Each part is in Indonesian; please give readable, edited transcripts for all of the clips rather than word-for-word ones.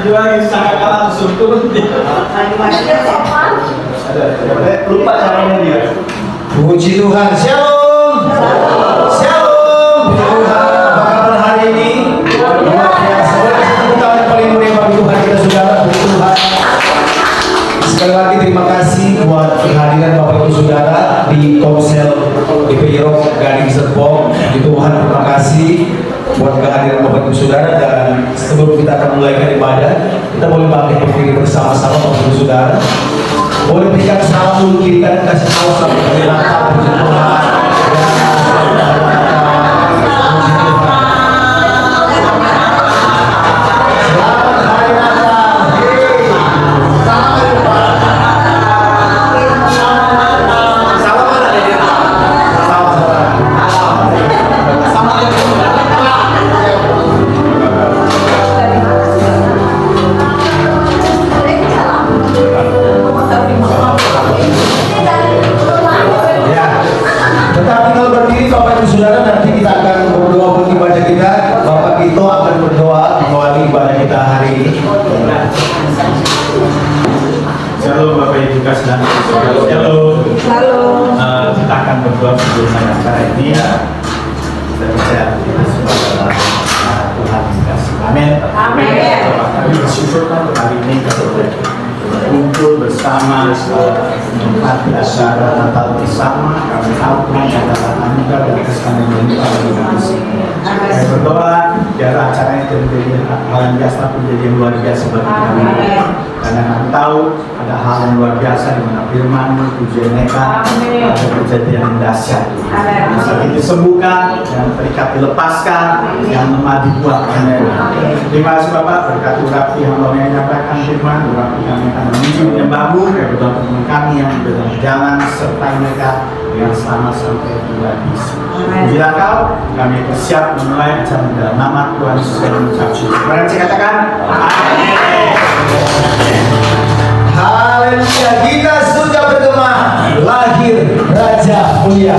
Jual sangat kalah turun dia. Lupa caranya dia. Puji Tuhan, shalom, shalom. Tuhan hari ini luar biasa. Kita yang paling menyembah Tuhan kita saudara, puji Tuhan. Sekali lagi terima kasih buat kehadiran Bapak Ibu Saudara di Komsel DPI Rock Gading Serpong. Puji Tuhan, terima kasih buat kehadiran Bapak Ibu Saudara. Dan sebelum kita akan mulai ibadah, kita boleh bangkit berdiri bersama-sama Bapak Ibu Saudara. Boleh berikan salam dulu kiri kanan, kasih tahu sampai kelihatan puji Tuhan. Kita akan berdoa sebelum acara ini. Saya percaya Tuhan kasih. Amin. Amin. Kami bersyukur hari ini kita boleh berkumpul bersama menempati acara Natal bersama. Kami tahu Tuhan adalah anugerah dan kesenangan yang bagi kami. Saya berdoa biar acara ini menjadi hal yang biasa pun menjadi yang luar biasa bagi kami. Karena kami tahu ada hal yang luar biasa di mana firman-Mu, tujuan mereka, ada kejadian yang dahsyat. Yang sakit disembuhkan, yang terikat dilepaskan, yang lemah dikuatkan. Terima kasih Bapak, berkati Rapi yang mau menyampaikan firman, Rapi kami akan menuju menyembah-Mu, berdoa teman kami yang dalam jalan serta mereka yang selamat sampai tiba di sini. Bila Kau, kami bersiap memulai acara dalam nama Tuhan Yesus dan mengucap syukur. Mari saya katakan, Amin. Haleluya, kita sudah bergema lahir Raja Mulia.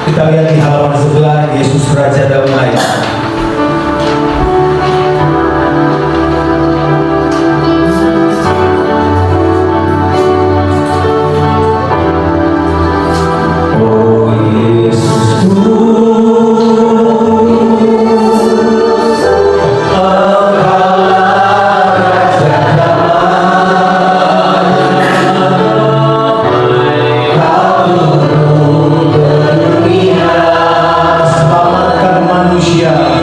Kita lihat di halaman sebelah, Yesus Raja Damai. Oh Yesus, Engkaulah Raja Damai. Kau turun ke dunia, selamatkan manusia.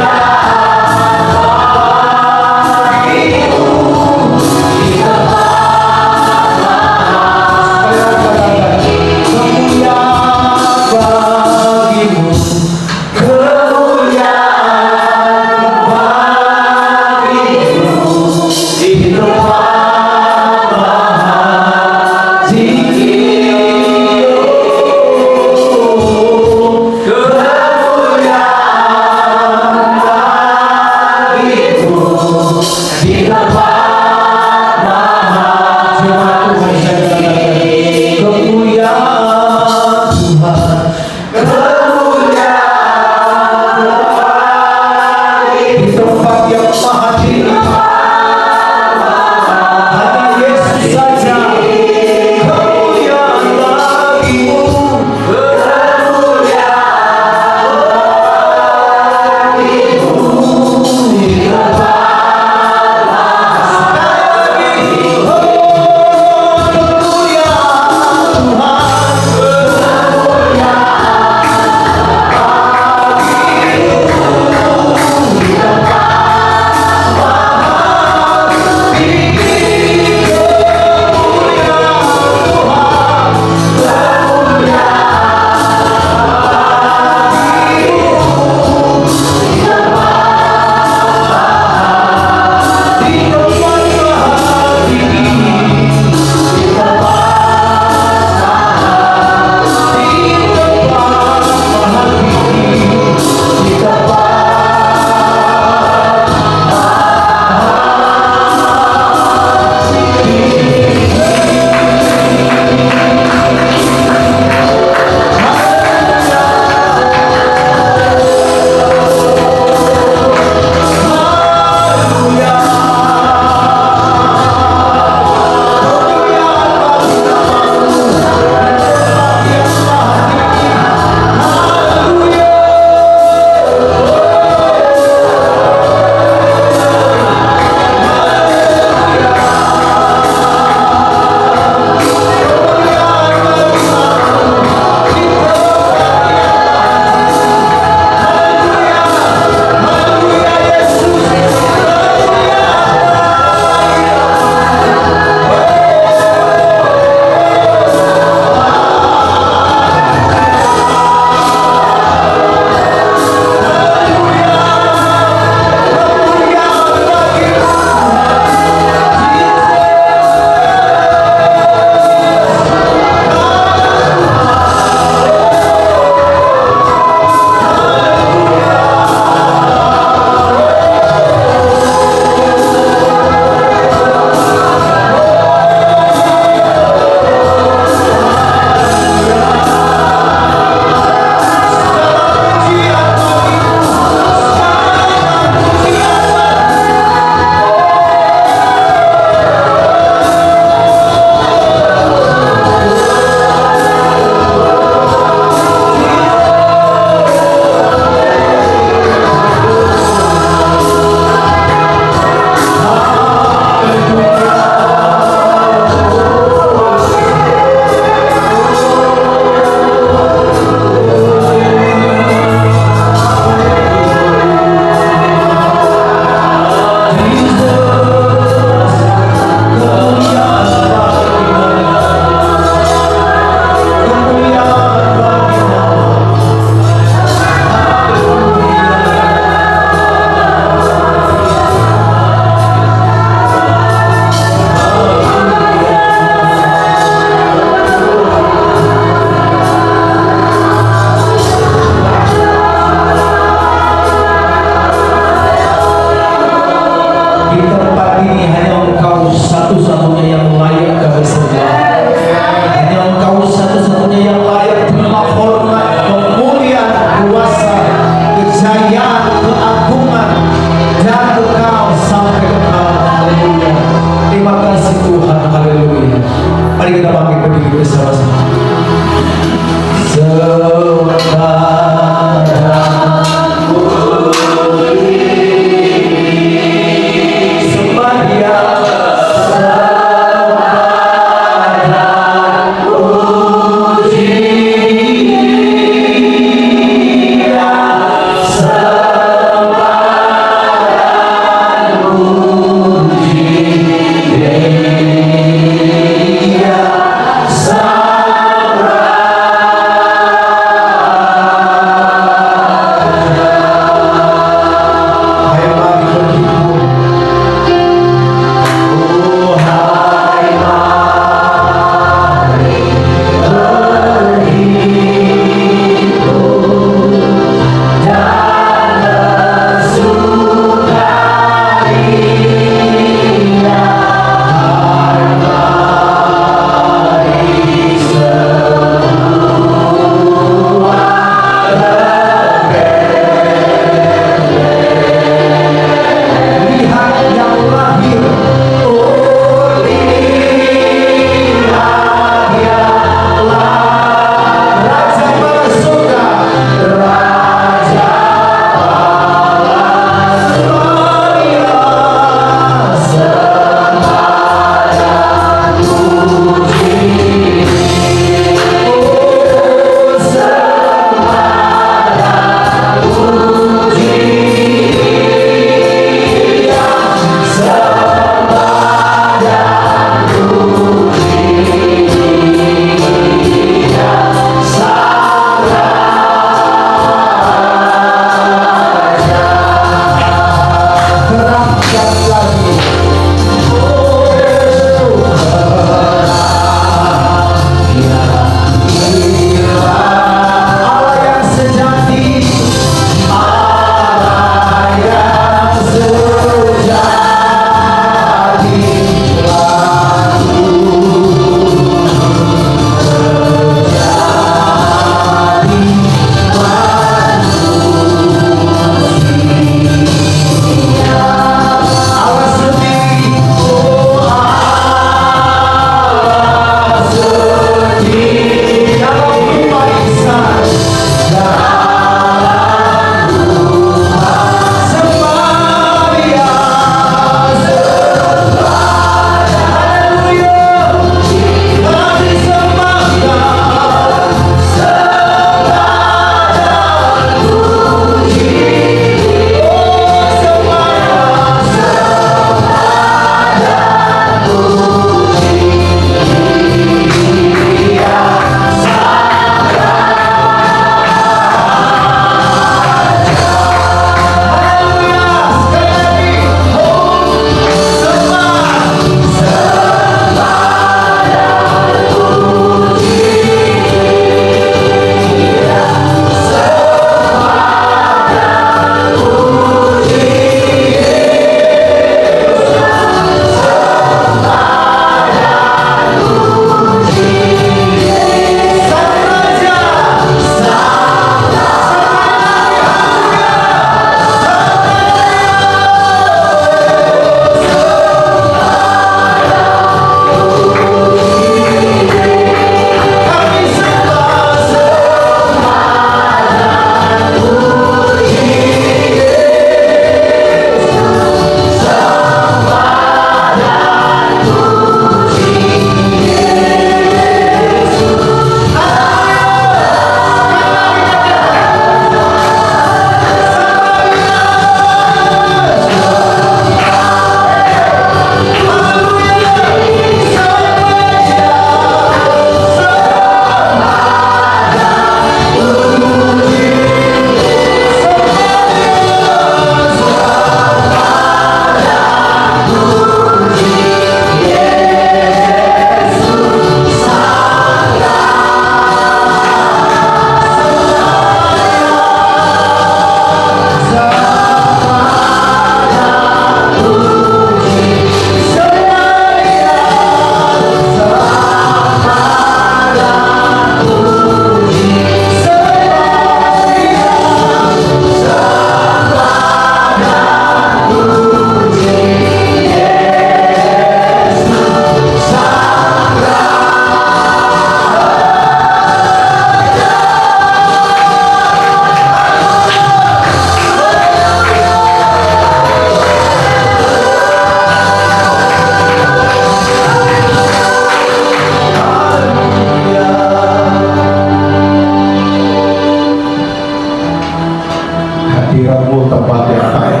hadiratmu tempat yang baik.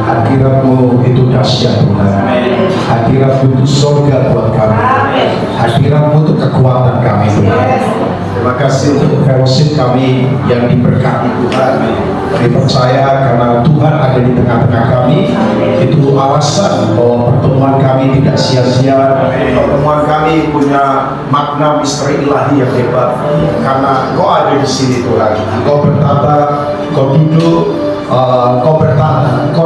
Hadiratmu itu dahsyat Tuhan. Hadiratmu itu surga buat kami. Hadiratmu itu kekuatan kami Tuhan. Terima kasih untuk fellowship kami yang diberkati Tuhan. Kami percaya karena Tuhan ada di tengah-tengah kami, itu alasan bahwa pertemuan kami tidak sia-sia. Pertemuan kami punya makna misteri ilahi yang hebat karena Kau ada di sini Tuhan. Kau bertata, Kau duduk, Kau bertahan, Kau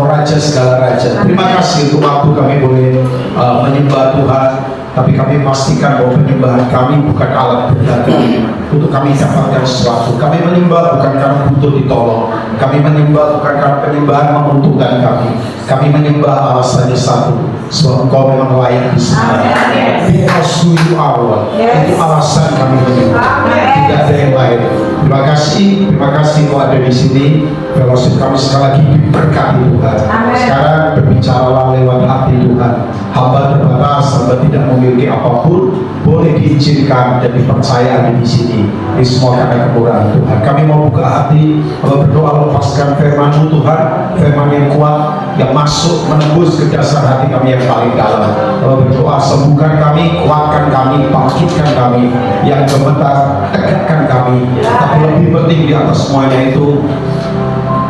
raja segala raja. Terima kasih untuk waktu kami boleh menyembah Tuhan. Tapi kami pastikan bahwa penyembahan kami bukan alat berdagang untuk kami dapatkan sesuatu. Kami menyembah bukan karena butuh ditolong. Kami menyembah bukan karena penyembahan menguntungkan kami. Kami menyembah alasannya satu, sebab Engkau memang layak disembah. Because who you are, Lord. Itu alasan kami menyembah. Tidak ada yang lain. Terima kasih Kau ada di sini. Fellowship kami sekali lagi diberkati Tuhan. Sekarang berbicaralah lewat hati Tuhan. Hamba terbatas, hamba tidak memiliki apapun, boleh diizinkan dan dipercaya ada di sini. Ini semua karena kemurahan Tuhan. Kami mau buka hati, berdoa lepaskan firman-Mu Tuhan, firman yang kuat, yang masuk menembus ke dasar hati kami yang paling dalam. Berdoa sembuhkan kami, kuatkan kami, bangkitkan kami, yang gemetar, tegakkan kami. Tapi lebih penting di atas semuanya itu,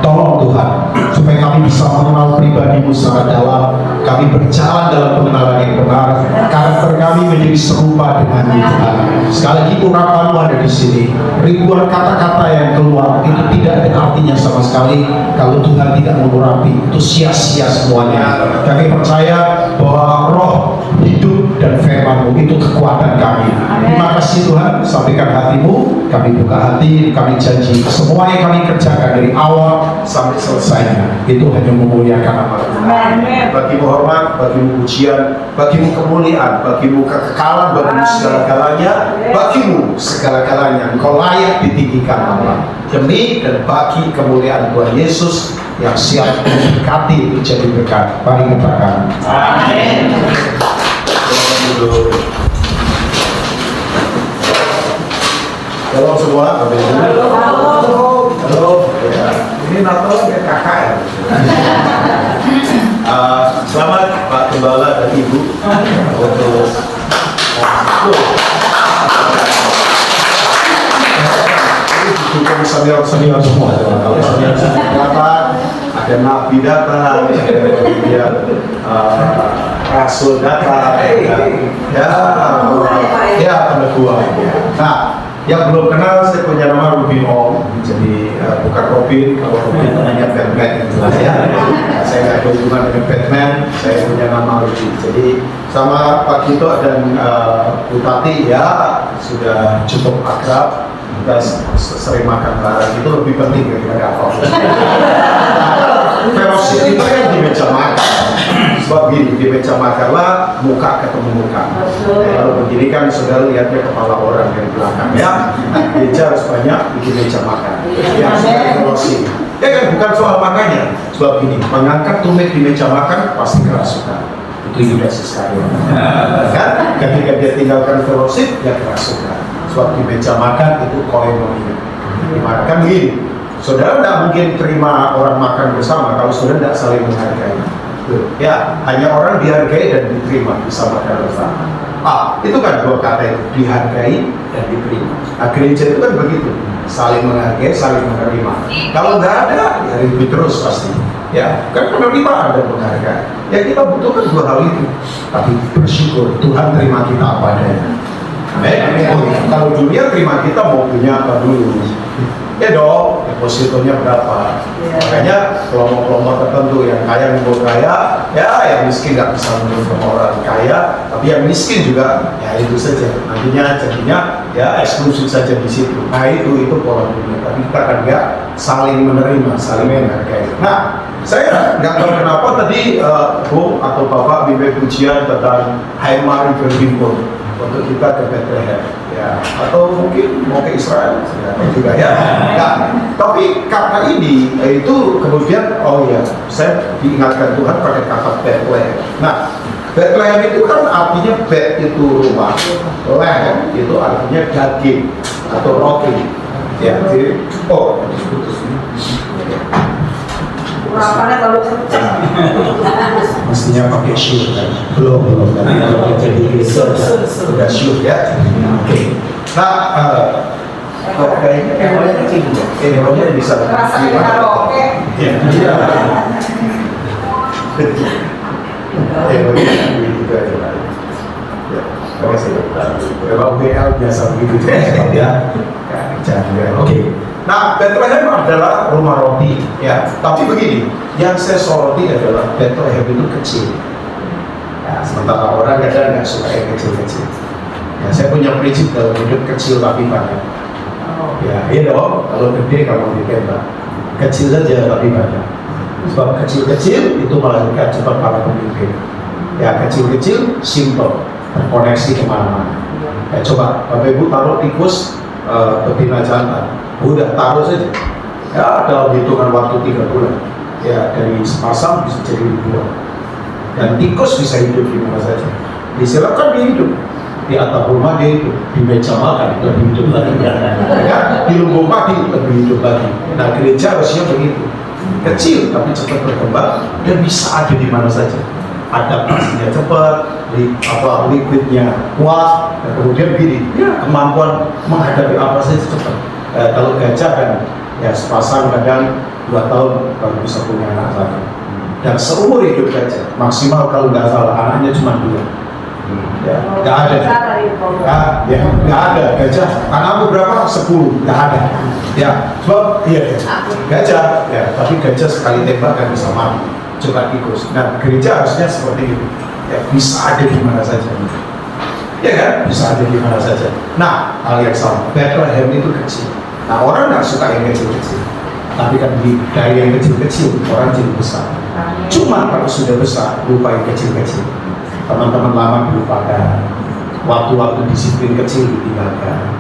tolong Tuhan, supaya kami bisa mengenal pribadi-Mu secara dalam. Kami berjalan dalam pengenalan yang benar. Karakter kami menjadi serupa dengan Tuhan. Sekali lagi urapan-Mu ada di sini. Ribuan kata-kata yang keluar itu tidak ada artinya sama sekali kalau Tuhan tidak mengurapi. Itu sia-sia semuanya. Kami percaya bahwa Roh hidup dan firman-Mu itu kekuatan kami. Terima kasih Tuhan. Sampaikan hati-Mu. Kami buka hati. Kami janji semua yang kami kerjakan dari awal sampai selesainya itu hanya memuliakan nama Tuhan. Bagi-Mu hormat, bagi-Mu pujian, bagi-Mu kemuliaan, bagi-Mu kekekalan, bagi-Mu segala-galanya, bagi-Mu segala-galanya. Engkau layak ditinggikan Allah. Demi dan bagi kemuliaan Tuhan Yesus yang siap memberkati untuk jadi berkat. Mari katakan amin. Halo semua, halo. Ya. Ini Natal kayak kakak ya. Selamat Pak Gembala dan Ibu untuk dukung senior semua. Kalau senior datang, ada nabi datang, kemudian rasul datang, ya peneguhan. Nah, yang belum kenal, saya punya nama Robin Om. Jadi bukan Robin, kalau Robin namanya Batman jelas ya. Saya nggak ada hubungan dengan Batman, saya punya nama Robin. Jadi sama Pak Gito dan Bu Tati ya sudah cukup akrab. Kita sering makan bareng, itu lebih penting daripada apa. Fellowship itu kan di meja makan. Sebab gini, di meja makanlah muka ketemu muka. Kalau begini kan saudara lihatnya kepala orang dari belakang ya. Meja harus banyak di meja makan. Yang sudah fellowship. Ya kan bukan soal makannya. Sebab gini, mengangkat tumit di meja makan pasti kerasukan. Itu Yudas Iskariot. Kan? Ketika dia tinggalkan fellowship, dia kerasukan. Sebab di meja makan itu koinonia. Dimakan gini, saudara tidak mungkin terima orang makan bersama kalau saudara tidak saling menghargai. Ya, hanya orang dihargai dan diterima bisa makan bersama. Itu kan dua kata itu, dihargai dan diterima. Nah, gereja itu kan begitu, saling menghargai, saling menerima. Kalau nggak ada, ya ribut terus pasti. Ya, kan penerimaan dan menghargai. Ya kita butuhkan dua hal itu. Tapi bersyukur Tuhan terima kita apa adanya. Kalau dunia terima kita mau punya apa dulu? Ya dong, depositonya berapa? Makanya kelompok-kelompok tertentu yang kaya menurut kaya, ya yang miskin nggak bisa menurut orang kaya, tapi yang miskin juga, ya itu saja. Nantinya jadinya ya eksklusif saja di situ. Nah itu pola dunia. Tapi kita kan nggak saling menerima, saling menghargai. Nah, saya nggak tahu kenapa tadi Bu atau Bapak bimbing pujian tentang Haimar River untuk kita ke Bethlehem, ya, atau mungkin mau ke Israel, juga ya. Nah, tapi kata ini itu kemudian, oh ya, saya diingatkan Tuhan pakai kata Bethlehem. Nah, Bethlehem itu kan artinya Beth itu rumah, Lehem itu artinya daging atau roti. Ya, jadi, oh, putus. Urapannya kalau Mestinya pakai shield kan? Belum kan? Kalau jadi geser udah shield ya. Oke. Nah, kayaknya eronya kecil ya. Eronya bisa. rasanya karaoke. Iya. Eronya begitu aja lah. Ya, terima kasih. Kalau WL biasa begitu ya. Jangan. Oke. Nah, Bethlehem adalah rumah roti, ya. Tapi begini, yang saya soroti adalah Bethlehem itu kecil. Ya, sementara orang kadang nggak suka yang kecil-kecil. Ya, saya punya prinsip dalam hidup kecil tapi banyak. Ya, iya dong. Kalau gede kamu ditembak, kecil saja tapi banyak. Sebab kecil-kecil itu melahirkan cepat para pemimpin. Ya, kecil-kecil, simple, terkoneksi kemana-mana. Ya, coba Bapak Ibu taruh tikus betina jantan, udah taruh saja. Ya, dalam hitungan waktu 3 bulan. Ya, dari sepasang bisa jadi ribuan. Dan tikus bisa hidup di mana saja. Disilakan dia hidup di atap rumah, dia hidup di meja makan, lebih hidup lagi. Ya, di lumbung padi lebih hidup lagi. Nah, gereja harusnya begitu, kecil tapi cepat berkembang dan bisa ada di mana saja. Adaptasinya cepat, liquidnya kuat, dan kemudian begini, ya kemampuan menghadapi apa saja cepat. Kalau gajah kan, ya sepasang kadang 2 tahun baru bisa punya anak lagi. Dan seumur hidup gajah, maksimal kalau nggak salah anaknya cuma 2. Ya, nggak ada. Ya, nggak ada gajah. Anakmu berapa? 10. Nggak ada. Ya, sebab iya gajah. Ya, tapi gajah sekali tembak kan bisa mati. Coba tikus. Nah, gereja harusnya seperti itu. Ya, bisa ada di mana saja. Ya kan? Bisa ada di mana saja. Nah, hal yang sama. Bethlehem itu kecil. Nah, orang nggak suka yang kecil-kecil. Tapi kan dari yang kecil-kecil orang jadi besar. Cuma kalau sudah besar, lupa yang kecil-kecil. Teman-teman lama dilupakan. Waktu-waktu disiplin kecil ditinggalkan.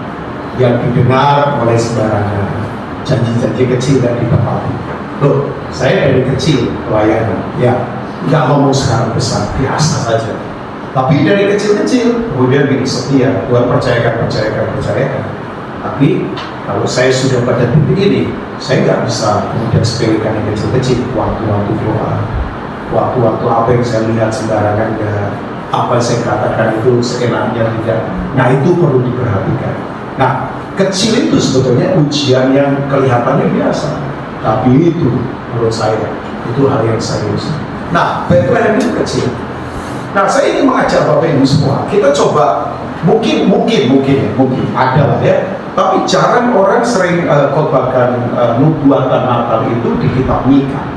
Yang didengar oleh sembarangan. Janji-janji kecil dan ditepati. Loh, saya dari kecil pelayanan, ya nggak ngomong sekarang besar, biasa saja. Tapi dari kecil-kecil, kemudian bikin setia, Tuhan percayakan. Tapi kalau saya sudah pada titik ini, saya nggak bisa kemudian sepelekan yang kecil-kecil. Waktu-waktu doa, waktu-waktu apa yang saya lihat sembarangan, ya apa yang saya katakan itu seenaknya tidak. Nah, itu perlu diperhatikan. Nah, kecil itu sebetulnya ujian yang kelihatannya biasa. Tapi itu menurut saya itu hal yang serius. Nah, Bethlehem itu kecil. Nah, saya ingin mengajak Bapak Ibu semua, kita coba mungkin ada lah ya. Tapi jarang orang sering khotbahkan nubuatan Natal itu di kitab Mika.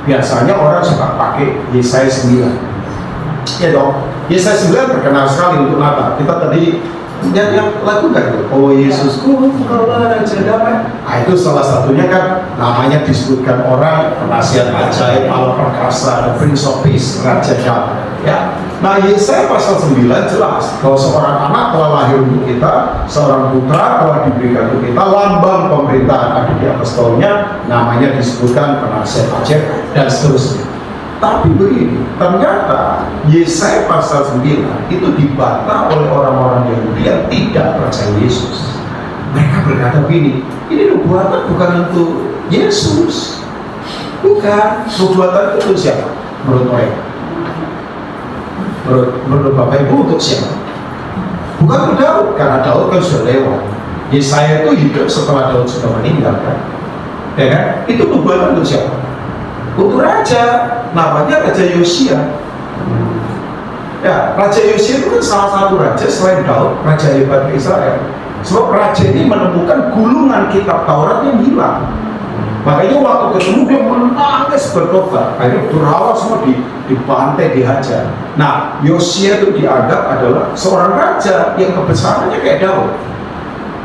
Biasanya orang suka pakai Yesaya 9. Ya dong, Yesaya 9 terkenal sekali untuk Natal. Kita tadi yang lagu kan itu, oh Yesusku engkaulah Raja Damai. Nah, itu salah satunya kan namanya disebutkan orang penasihat ajaib, Allah perkasa, the Prince of Peace, Raja Damai. Ya, nah Yesaya pasal 9 jelas bahwa seorang anak telah lahir untuk kita, seorang putra telah diberikan untuk kita, lambang pemerintahan ada di atas tahunnya, namanya disebutkan penasihat ajaib dan seterusnya. Tapi begini, ternyata Yesaya pasal 9 itu dibantah oleh orang-orang Yahudi yang tidak percaya Yesus. Mereka berkata begini, ini nubuatan bukan untuk Yesus. Bukan, nubuatan itu untuk siapa? Menurut mereka. Menurut Bapak Ibu untuk siapa? Bukan untuk Daud, karena Daud kan sudah lewat. Yesaya itu hidup setelah Daud sudah meninggal kan. Ya kan? Itu nubuatan untuk siapa? Untuk raja, namanya Raja Yosia. Ya, Raja Yosia itu kan salah satu raja selain Daud, raja hebat Israel. Sebab raja ini menemukan gulungan kitab Taurat yang hilang. Makanya waktu ketemu dia menangis bertobat. Akhirnya berawal semua dibantai, dihajar. Nah, Yosia itu dianggap adalah seorang raja yang kebesarannya kayak Daud.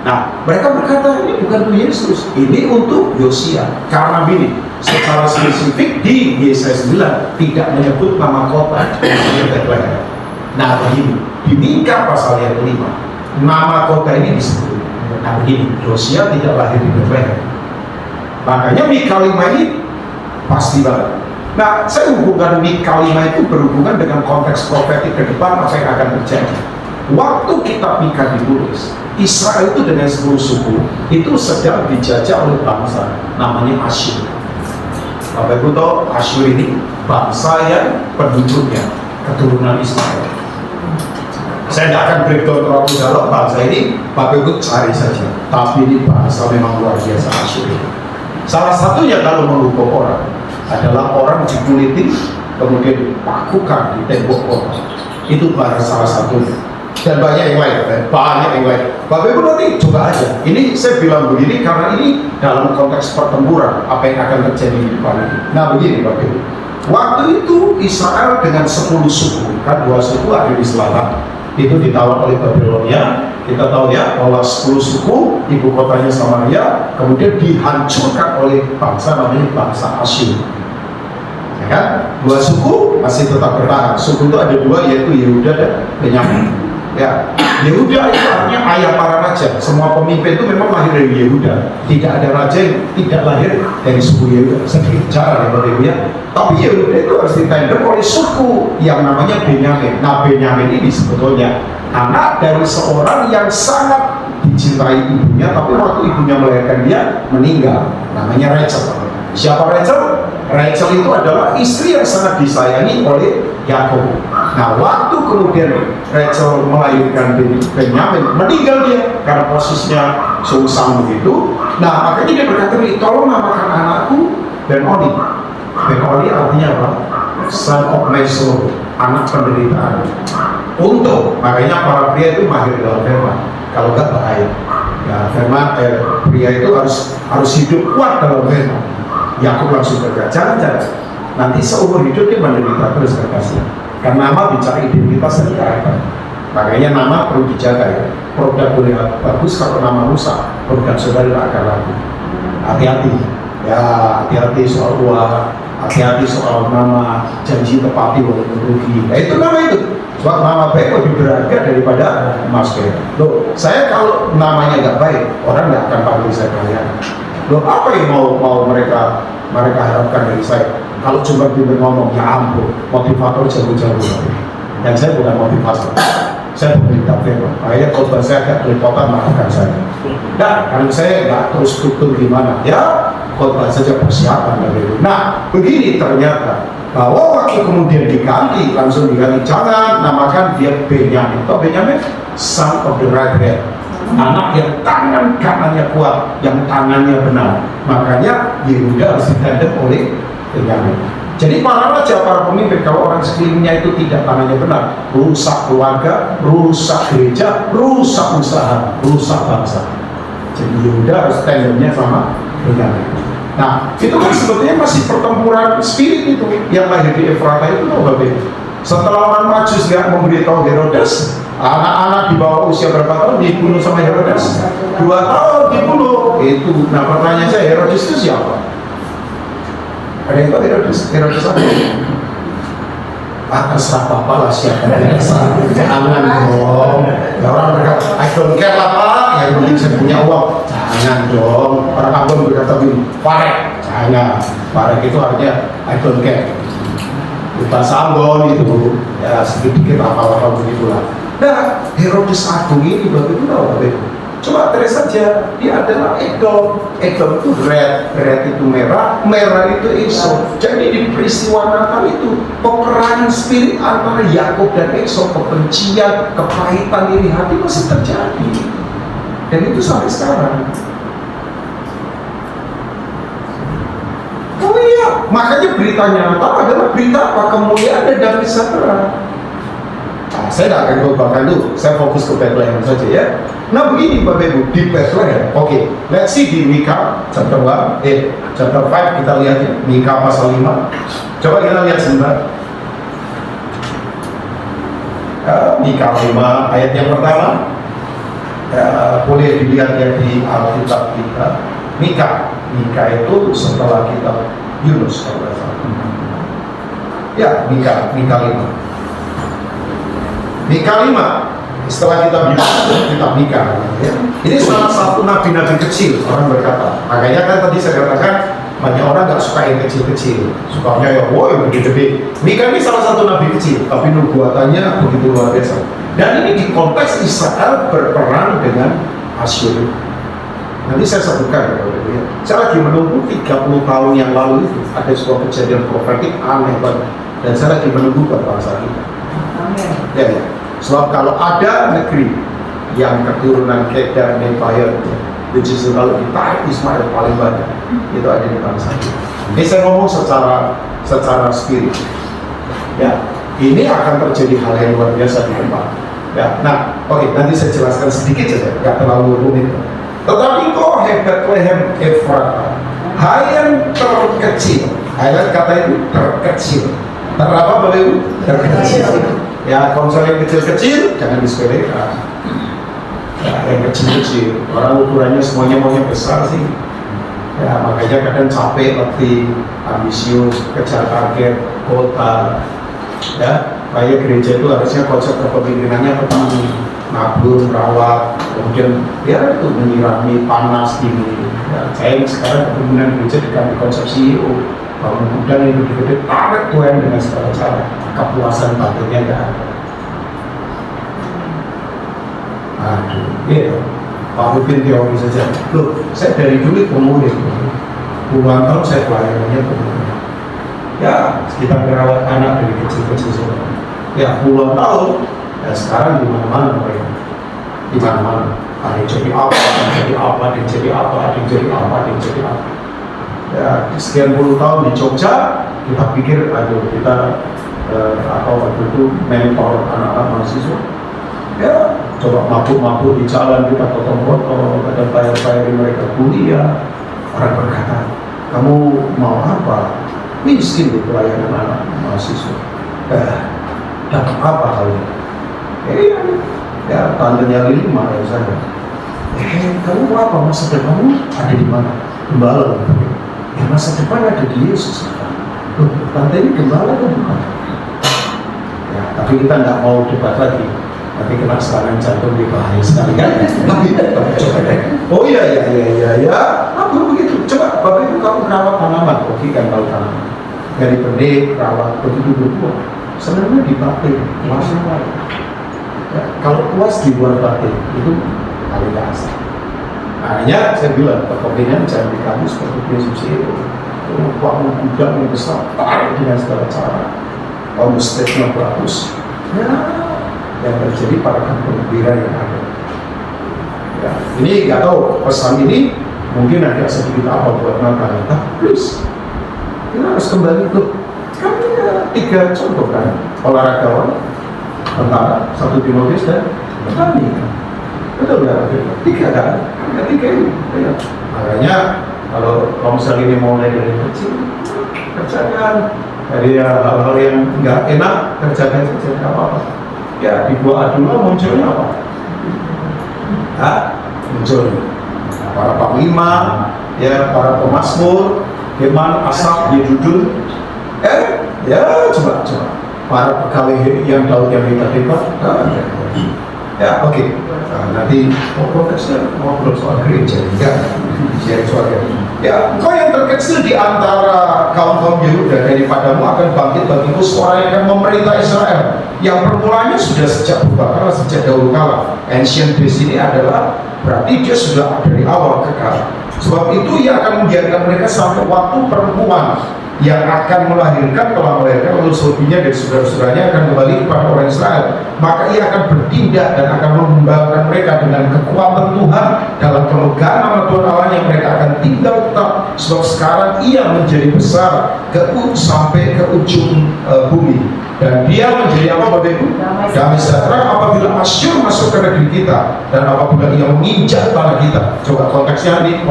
Nah, mereka berkata ini bukan untuk Yesus, ini untuk Yosia. Karena ini secara spesifik di Yesaya 9 tidak menyebut nama kota Bethlehem. Nah, begini, di Mika pasal yang kelima, nama kota ini disebut. Nah, begini, Yosia tidak lahir di Bethlehem. Makanya Mika 5 ini pasti banget. Nah, saya hubungkan Mika 5 itu berhubungan dengan konteks profetik ke depan apa yang akan terjadi. Waktu kitab Mika ditulis, Israel itu dengan 10 suku itu sedang dijajah oleh bangsa namanya Asyur. Bapak Ibu tahu Asyur ini bangsa yang penduduknya keturunan Israel. Saya tidak akan breakdown terlalu dalam bangsa ini, Bapak Ibu cari saja. Tapi ini bangsa memang luar biasa Asyur ini. Salah satunya kalau menghukum orang adalah orang dikuliti kemudian dipakukan di tembok kota. Itu baru salah satunya. Dan banyak yang lain, Bapak Ibu nanti coba aja. Ini saya bilang begini karena ini dalam konteks pertempuran apa yang akan terjadi di depan ini. Nah begini Bapak Ibu, waktu itu Israel dengan 10 suku, kan 2 suku ada di selatan, itu ditawan oleh Babilonia. Kita tahu ya bahwa 10 suku, ibu kotanya Samaria, kemudian dihancurkan oleh bangsa namanya bangsa Asyur. Ya kan? 2 suku masih tetap bertahan. Suku itu ada 2, yaitu Yehuda dan Benyamin. Ya, Yehuda itu artinya ayah para raja. Semua pemimpin itu memang lahir dari Yehuda. Tidak ada raja yang tidak lahir dari suku Yehuda. Sedikit cara ya Bapak Ibu ya. Tapi Yehuda itu harus ditender oleh suku yang namanya Benyamin. Nah Benyamin ini sebetulnya anak dari seorang yang sangat dicintai ibunya, tapi waktu ibunya melahirkan dia meninggal. Namanya Rachel. Siapa Rachel? Rachel itu adalah istri yang sangat disayangi oleh Yakub. Nah, waktu kemudian Rachel melahirkan Benyamin, meninggal dia karena posisinya sungsang begitu. Nah, makanya dia berkata, tolong namakan anakku Ben-Oni. Ben-Oni artinya apa? Son of my soul, anak penderitaan. Untuk, makanya para pria itu mahir dalam firman. Kalau enggak bahaya. Ya, firman pria itu harus hidup kuat dalam firman. Yakub langsung berkata, jangan. Nanti seumur hidup dia menderita terus kekasih. Karena nama bicara identitas dan karakter. Makanya nama perlu dijaga ya. Produk boleh bagus, kalau nama rusak, produk saudara akan laku. Hati-hati. Ya, hati-hati soal uang, hati-hati soal nama, janji tepati walaupun rugi. Nah itu nama itu. Sebab nama baik lebih berharga daripada emas perak. Loh, saya kalau namanya nggak baik, orang nggak akan panggil saya kalian. Loh, apa yang mau mereka harapkan dari saya? Kalau cuma pintar ngomong, ya ampun, motivator jago-jago. Dan saya bukan motivator, saya pemerintah firman. Makanya khotbah saya agak belepotan, maafkan saya. Nah, kalau saya nggak terus struktur gimana, ya khotbah saja persiapan dari itu. Nah, begini ternyata bahwa waktu kemudian diganti, langsung diganti, jangan namakan dia Benyamin. Atau Benyamin, son of the right hand. Anak yang tangan kanannya kuat, yang tangannya benar. Makanya Yehuda harus ditender oleh Benyamin. Jadi para raja, para pemimpin, kalau orang sekelilingnya itu tidak tangannya benar, rusak keluarga, rusak gereja, rusak usaha, rusak bangsa. Jadi Yehuda harus tendernya sama Benyamin. Nah, itu kan sebetulnya masih pertempuran spirit itu yang lahir di Efrata itu loh Bapak Ibu. Setelah orang Majus nggak memberitahu Herodes, anak-anak di bawah usia berapa tahun dibunuh sama Herodes? 2 tahun dibunuh. Itu, nah pertanyaan saya, Herodes itu siapa? Ada yang tahu Herodes? Herodes apa? Terserah Bapak lah siapa. Jangan dong. Ya orang berkata, I don't care lah Pak, yang penting saya punya uang. Jangan dong. Orang Ambon berkata begini, Parek. Jangan. Parek itu artinya I don't care. Bahasa Ambon itu, ya sedikit apa-apa begitulah. Nah, Herodes Agung ini Bapak Ibu tahu Bapak Ibu? Coba terus saja, dia adalah Edom. Edom itu red itu merah, merah itu Esau. Jadi di peristiwa Natal itu peperangan spirit antara Yakub dan Esau, kebencian, kepahitan iri hati masih terjadi. Dan itu sampai sekarang. Oh iya, makanya beritanya Natal adalah berita apa? Kemuliaan dan damai sejahtera. Nah, saya tidak akan khotbahkan itu, saya fokus ke Bethlehem saja ya. Nah begini Bapak Ibu, di Bethlehem, oke, let's see di Mika chapter 5 kita lihat ya, Mika pasal 5. Coba kita lihat sebentar. Mika 5 ayat yang pertama, boleh dilihat ya di Alkitab kita. Mika itu setelah kitab Yunus kalau tidak salah. Ya, Mika 5. Mika 5 setelah kitab Mika ya. Ini salah satu nabi-nabi kecil orang berkata. Makanya kan tadi saya katakan Banyak orang nggak suka yang kecil-kecil, sukanya yang wow yang gede-gede. Mika ini salah satu nabi kecil, tapi nubuatannya begitu luar biasa. Dan ini di konteks Israel berperang dengan Asyur. Nanti saya sebutkan ya, saya lagi menunggu 30 tahun yang lalu itu ada sebuah kejadian profetik aneh banget, dan saya lagi menunggu buat bangsa kita. Amin. Ya. Sebab kalau ada negeri yang keturunan Kedar, Nebaioth, which is kalau ditarik Ismail paling banyak, itu ada di bangsa kita. Ini saya ngomong secara spirit. Ya, ini akan terjadi hal yang luar biasa di depan. Ya, nah, oke, nanti saya jelaskan sedikit saja, nggak terlalu rumit. Tetapi kok Bethlehem Efrata, hai yang terkecil, highlight kata itu terkecil. Terapa Bapak Ibu? Terkecil. Ya, kalau misalnya yang kecil-kecil, jangan disepelekan. Ya, yang kecil-kecil, orang ukurannya semuanya maunya besar sih. Ya, makanya kadang capek, letih, ambisius, kejar target, kota. Ya, kayak gereja itu harusnya konsep kepemimpinannya petani, nabur, rawat, kemudian ya itu menyirami, panas, dingin. Ya, saya sekarang kepemimpinan gereja diganti konsep CEO, bangun gudang yang gede-gede, tarik Tuhan dengan segala cara, kepuasan batinnya nggak ada. Aduh, iya, Pak Pemimpin teori saja. Loh, saya dari dulu pemuda, puluhan tahun saya pelayanannya pemuda. Ya, kita merawat anak dari kecil-kecil semua. Ya, puluhan tahun. Ya, sekarang di mana-mana mereka, di mana-mana. Ada yang jadi apa, ada yang jadi apa, ada yang jadi apa, ada yang jadi apa, ada yang jadi apa. Ya, sekian puluh tahun di Jogja, kita pikir, aduh, kita waktu itu mentor anak-anak mahasiswa. Ya, coba mabuk-mabuk di jalan, kita potong-potong, ada bayar-bayarin mereka kuliah. Orang berkata, kamu mau apa? Miskin di pelayanan anak mahasiswa. Dapat apa kalian? Ya, tantenya Lili marah saya. Kamu mau apa? Masa depanmu ada di mana? Gembala. Ya, masa depan ada di Yesus. Loh, tante ini gembala kan bukan? Ya, tapi kita nggak mau debat lagi. Nanti kena serangan jantung di bahaya sekali kan? Tapi coba deh. Oh iya. Apa begitu? Coba Bapak Ibu kamu rawat tanaman, oke kan kalau tanaman. Dari benih, rawat, begitu berbuah. Sebenarnya di batin, puasnya ya, kalau puas di luar batin, itu paling dasar. Hanya saya bilang, kepentingan jangan dikamu seperti Yesus itu. Bangun gudang yang besar, tarik dengan segala cara. Kalau stage-nya bagus, ya, yang terjadi pada gembira yang ada. Ya, ini nggak tahu pesan ini mungkin agak sedikit apa buat Natal, tapi please kita harus kembali ke kami ya, 3 contoh kan, olahragawan, tentara, 1 Timotius dan petani. Betul nggak? 3 kan? Ada 3 ini. Ya. Makanya kalau misalnya ini mulai dari kecil, kerjakan dari hal-hal yang nggak enak, kerjakan saja nggak apa-apa. Ya, di buah aduna munculnya apa? Muncul para panglima, ya para pemasmur, Firman, Asaf, Yedudun, ya coba para pegawai yang tahu yang hebat-hebat, ya oke. Nah, nanti ngobrol soal gereja, ya engkau yang terkecil di antara kaum Yehuda, daripadamu akan bangkit bagimu suara yang akan memerintah Israel, yang permulaannya sudah sejak berkala, sejak dahulu kala. Ancient days ini adalah berarti dia sudah dari awal kekal. Sebab itu ia akan membiarkan mereka sampai waktu perempuan yang akan melahirkan, telah melahirkan, lalu selebihnya dari saudara-saudaranya akan kembali kepada orang Israel. Maka ia akan bertindak dan akan mengembangkan mereka dengan kekuatan Tuhan dalam kemegahan nama Tuhan Allah yang mereka akan tinggal tetap. Sebab sekarang ia menjadi besar sampai ke ujung bumi. Dan dia menjadi apa Bapak Ibu? Damai sejahtera apabila Asyur masuk ke negeri kita dan apabila ia menginjak tanah kita. Coba konteksnya ini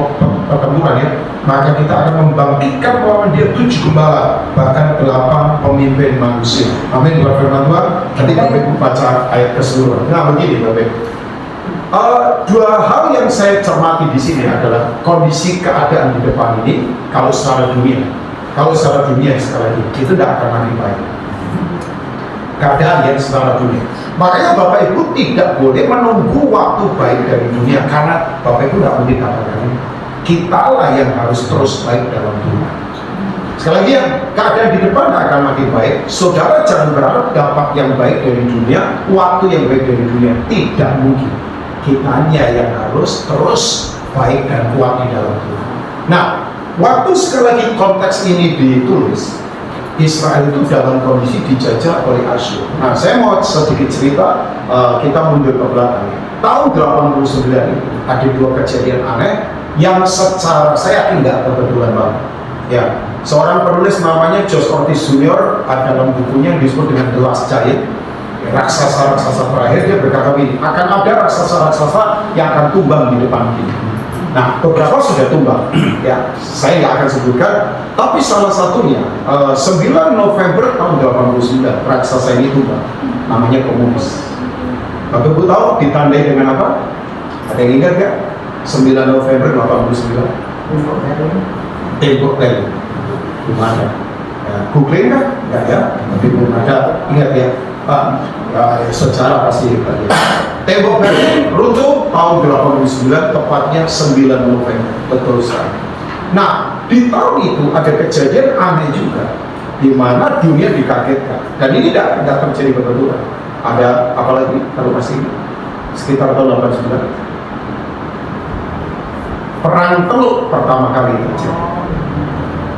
pertempuran ya. Maka kita akan membangkitkan bahwa dia 7 gembala, bahkan 8 pemimpin manusia. Amin. Buat firman Tuhan. Nanti Bapak Ibu baca ayat keseluruhan. Nah begini Bapak Ibu. 2 hal yang saya cermati di sini adalah kondisi keadaan di depan ini. Kalau secara dunia sekali lagi itu tidak akan lagi baik. Keadaan yang secara dunia. Makanya Bapak Ibu tidak boleh menunggu waktu baik dari dunia, karena Bapak Ibu tidak mungkin katakan ini. Kitalah yang harus terus baik dalam Tuhan. Sekali lagi ya, keadaan di depan akan makin baik. Saudara jangan berharap dapat yang baik dari dunia, waktu yang baik dari dunia. Tidak mungkin. Kitanya yang harus terus baik dan kuat di dalam Tuhan. Nah, waktu sekali lagi konteks ini ditulis, Israel itu dalam kondisi dijajah oleh Asyur. Nah, saya mau sedikit cerita, kita mundur ke belakang. Tahun 89 itu ada dua kejadian aneh yang secara saya yakin nggak kebetulan banget. Ya, seorang penulis namanya Josh Ortiz Jr. dalam bukunya disebut dengan The Last Giant, raksasa-raksasa terakhir, dia berkata begini, akan ada raksasa-raksasa yang akan tumbang di depan kita. Nah, beberapa sudah tumbang, ya, saya nggak akan sebutkan, tapi salah satunya 9 November tahun 89 raksasa ini tumbang, namanya komunis. Bapak Ibu tahu ditandai dengan apa? Ada yang ingat nggak? 9 November 89. Tembok Berlin. Belum ada. Ya, googling kan? Nggak ya, tapi belum ada. Ingat ya, Pak, ya, secara pasti hebat ya. Tembok Berlin runtuh tahun 89, tepatnya 9 November. Betul sekali. Nah, di tahun itu ada kejadian aneh juga, di mana dunia dikagetkan. Dan ini tidak terjadi kebetulan. Ada apa lagi kalau masih sekitar tahun 89? Perang Teluk pertama kali terjadi.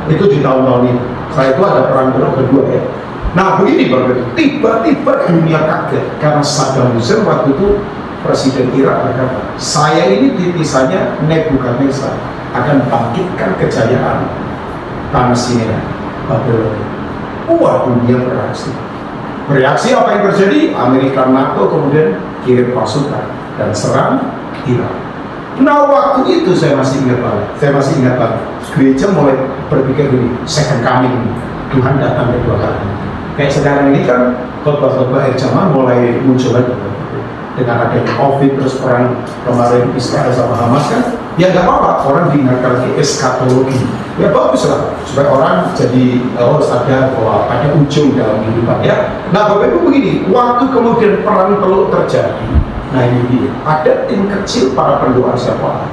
Itu di tahun-tahun ini. Saya itu ada perang Teluk kedua ya. Nah begini Bapak, tiba-tiba dunia kaget karena Saddam Hussein waktu itu presiden Irak berkata, saya ini titisannya Nebukadnezar akan bangkitkan kejayaan tanah Sinai, Babylon. Wah, dunia bereaksi apa yang terjadi? Amerika, NATO kemudian kirim pasukan dan serang Irak. Nah waktu itu saya masih ingat banget. Gereja mulai berpikir begini, second coming, Tuhan datang kedua kali. Kayak sekarang ini kan khotbah-khotbah akhir zaman mulai muncul lagi. Dengan adanya COVID, terus perang kemarin Israel sama Hamas kan, ya nggak apa-apa, orang diingatkan lagi eskatologi. Ya bagus lah, supaya orang jadi sadar bahwa ada ujung dalam kehidupan ya. Nah Bapak Ibu begini, waktu kemudian perang Teluk terjadi, nah ini dia, ada tim kecil para pendoa syafaat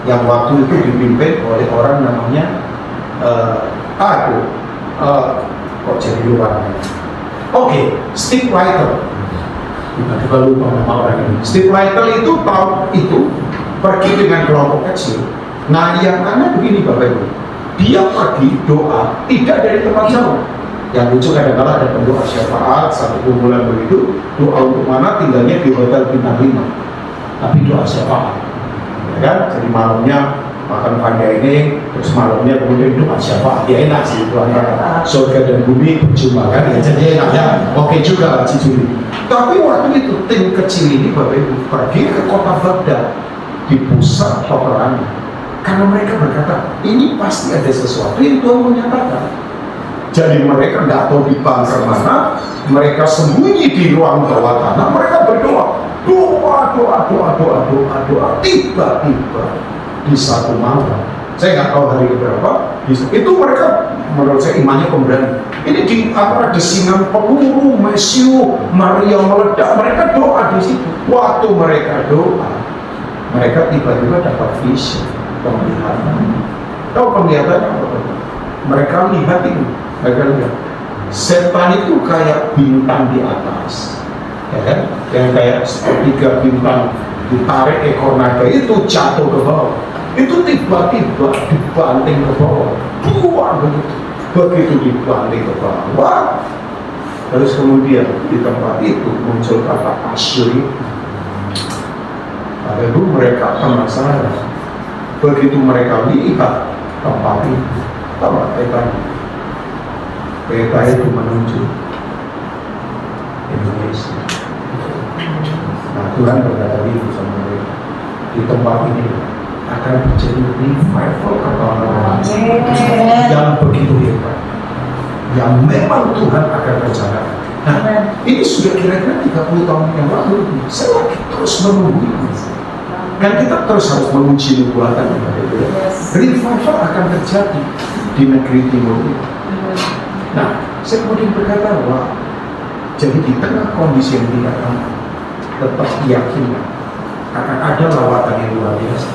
yang waktu itu dipimpin oleh orang namanya kok jadi lupa. Oke, Steve Lytle. Tiba-tiba lupa nama orang ini. Steve Lytle itu tahun itu pergi dengan kelompok kecil. Nah yang aneh begini Bapak Ibu, dia pergi doa tidak dari tempat jauh. Yang lucu kadang-kadang ada pendoa syafaat satu kumpulan begitu, doa untuk mana tinggalnya di hotel bintang 5, tapi doa syafaat, ya kan? Jadi malamnya makan pagi ini, terus malamnya kemudian doa syafaat, ya enak sih itu antara surga dan bumi berjumpa kan, ya jadi enak ya, oke juga lah Cijuli. Tapi waktu itu tim kecil ini Bapak Ibu pergi ke kota Baghdad di pusat peperangan, karena mereka berkata ini pasti ada sesuatu yang Tuhan menyatakan. Jadi mereka tidak tahu di bunker mana, mereka sembunyi di ruang bawah tanah, mereka berdoa, doa. Tiba-tiba di satu malam, saya nggak tahu hari keberapa, itu mereka menurut saya imannya pemberani. Ini di antara desinan peluru, Mesiu, Maria meledak, mereka doa di situ. Waktu mereka doa, mereka tiba-tiba dapat vision, penglihatan. Tahu penglihatannya apa? Mereka lihat ini. Mereka lihat setan itu kayak bintang di atas, ya kan? Yang kayak sepertiga bintang ditarik ekor naga itu jatuh ke bawah. Itu tiba-tiba dibanting ke bawah, buang begitu dibanting ke bawah. Terus kemudian di tempat itu muncul kata Asyur. Lalu mereka penasaran. Begitu mereka lihat tempat itu, tempat kereta itu menuju Indonesia. Nah Tuhan berkata itu sama mereka, di tempat ini akan terjadi revival pertolongan yang begitu hebat, yang memang Tuhan akan rencanakan. Nah ini sudah kira-kira 30 tahun yang lalu, saya lagi terus menunggu ini. Kan kita terus harus menguji nubuatan. Revival akan terjadi di negeri timur ini. Nah, saya kemudian berkata, wah, jadi di tengah kondisi yang tidak aman, tetap yakin akan ada lawatan yang luar biasa.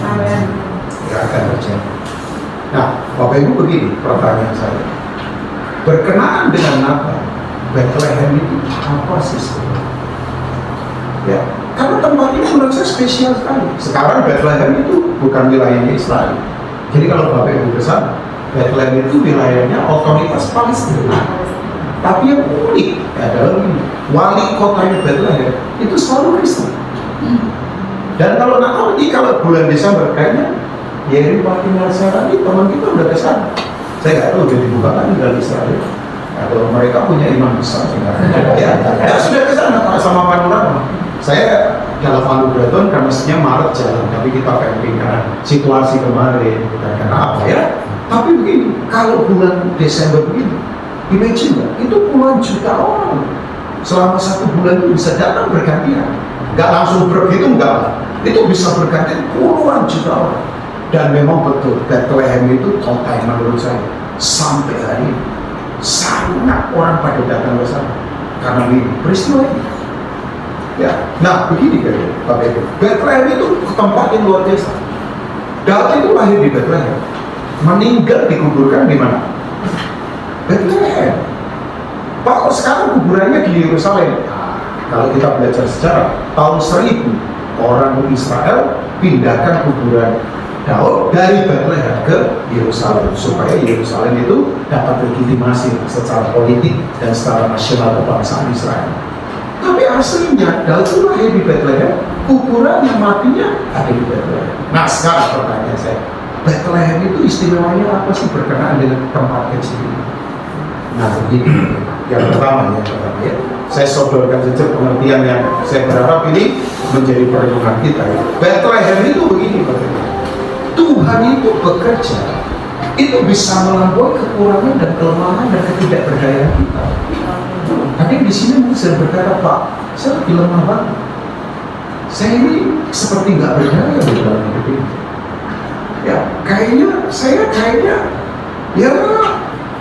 Yang akan terjadi. Nah, Bapak Ibu begini pertanyaan saya. Berkenaan dengan apa? Bethlehem itu apa sih sebenarnya? Ya, karena tempat ini menurut saya spesial sekali. Sekarang Bethlehem itu bukan wilayahnya Israel. Jadi kalau Bapak Ibu ke sana, Bethlehem itu wilayahnya otoritas Palestina. Tapi yang unik adalah ini, wali kotanya Bethlehem itu selalu Kristen. Dan kalau nanti kalau bulan Desember kayaknya Yeri tinggal sana, ini teman kita udah ke sana. Saya nggak tahu jadi bukan lagi dari Israel atau mereka punya iman besar ya sudah ke sana sama Panorama. Saya dalam Panorama kan mestinya Maret jalan, tapi kita camping karena situasi kemarin bukan karena apa ya. Tapi begini, kalau bulan Desember begini, imagine nggak, itu puluhan juta orang selama 1 bulan itu bisa datang bergantian, nggak langsung begitu enggak, itu bisa bergantian puluhan juta orang. Dan memang betul Bethlehem itu total menurut saya sampai hari ini sangat orang pada datang ke sana karena ini peristiwa ini. Ya, nah begini kan, Bapak Ibu, Bethlehem itu tempat yang luar biasa. Daud itu lahir di Bethlehem, meninggal dikuburkan di mana? Bethlehem. Pak, sekarang kuburannya di Yerusalem. Nah, kalau kita belajar sejarah, tahun 1000 orang Israel pindahkan kuburan Daud dari Bethlehem ke Yerusalem supaya Yerusalem itu dapat legitimasi secara politik dan secara nasional kebangsaan Israel. Tapi aslinya Daud itu lahir di Bethlehem, kuburan yang matinya ada di Bethlehem. Nah sekarang pertanyaan saya, Bethlehem itu istimewanya apa sih berkenaan dengan tempat kecil ini? Nah begini, yang pertama ya, saya sodorkan saja pengertian yang saya berharap ini menjadi perenungan kita ya. Bethlehem itu begini Bapak. Tuhan itu bekerja, itu bisa melampaui kekurangan dan kelemahan dan ketidakberdayaan kita. Ada yang di sini mungkin saya berkata, Pak, saya lebih lemah banget. Saya ini seperti nggak berdaya di dalam hidup ini. Ya, saya kayaknya, ya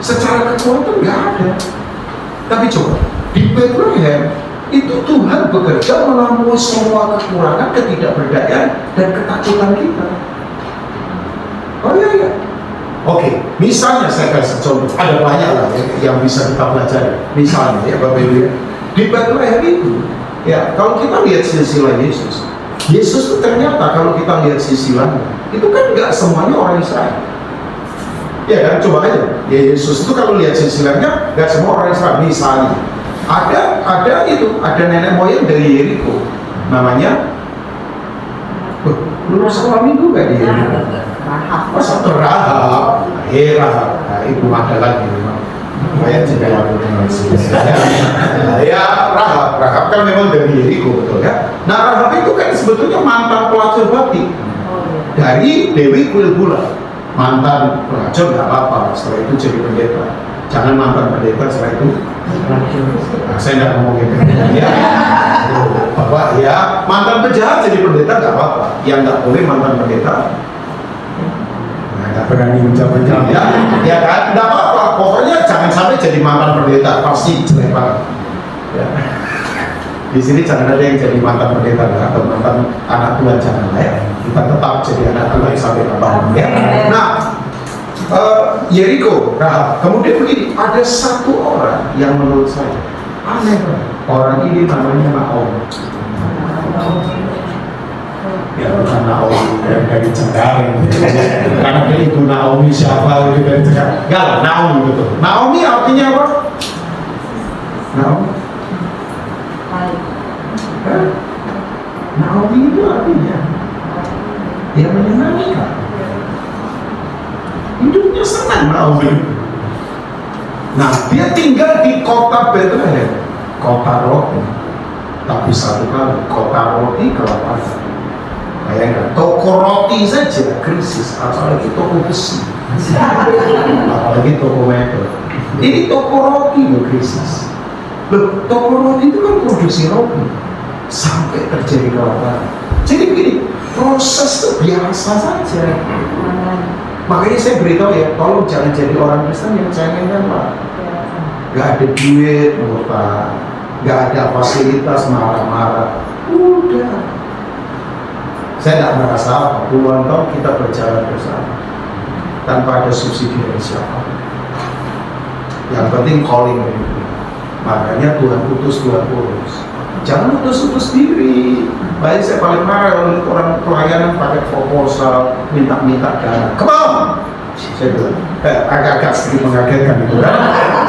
secara kekuatan nggak ada. Tapi coba di Bethlehem itu Tuhan bekerja melampaui semua kekurangan, ketidakberdayaan dan ketakutan kita. Oh iya. Oke, misalnya saya kasih contoh, ada banyak lah yang bisa kita pelajari. Misalnya ya Bapak Ibu ya, di Bethlehem itu, ya kalau kita lihat silsilah Yesus itu ternyata kalau kita lihat silsilahnya, itu kan nggak semuanya orang Israel. Ya kan, coba aja. Ya Yesus itu kalau lihat silsilahnya, nggak semua orang Israel. Misalnya, ada nenek moyang dari Yeriko, namanya, lu sekolah minggu nggak di Yeriko? Masa Rahab, Rahab, ibu ada lagi memang. Kayak juga ya Rahab kan memang dari Yeriko betul ya. Nah Rahab itu kan sebetulnya mantan pelacur batik dari Dewi Kuil Gula. Mantan pelacur nggak apa-apa, setelah itu jadi pendeta. Jangan mantan pendeta setelah itu. Nah, saya nggak ngomong gitu. Ya, Bapak ya mantan penjahat jadi pendeta nggak apa-apa. Yang nggak boleh mantan pendeta. Nggak berani menjawab ya kan, nggak apa-apa, pokoknya jangan sampai jadi mantan pendeta, pasti jelek banget ya. Di sini jangan ada yang jadi mantan pendeta atau mantan anak Tuhan, jangan lah ya, kita tetap jadi anak Tuhan sampai kapan ya. Nah Yeriko, Rahab, kemudian begini, ada satu orang yang menurut saya aneh, orang ini namanya Naomi. Ya bukan Naomi dari Cengkareng karena itu Naomi siapa itu dari Cengkareng, enggak lah, Naomi betul. Naomi artinya apa? Naomi Naomi itu artinya yang menyenangkan, hidupnya senang Naomi. Nah dia tinggal di kota Bethlehem, kota roti, tapi satu kali kota roti kelaparan. Bayangkan, toko roti saja krisis, apalagi toko besi, apalagi toko mebel. Ini toko roti loh krisis. Loh, toko roti itu kan produksi roti sampai terjadi kelaparan. Jadi begini, proses itu biasa saja. Makanya saya beritahu ya, tolong jangan jadi orang Kristen yang cengengan lah. Gak ada duit, lupa. Gak ada fasilitas, marah-marah. Udah. Saya tidak merasa apa, puluhan tahun kita berjalan bersama tanpa ada subsidi dari siapa. Yang penting calling dari Tuhan. Makanya Tuhan utus, Tuhan urus. Jangan utus-utus diri. Baik, saya paling marah kalau orang pelayanan pakai proposal, minta-minta dana. Come on! Saya bilang, agak-agak sedikit mengagetkan itu kan.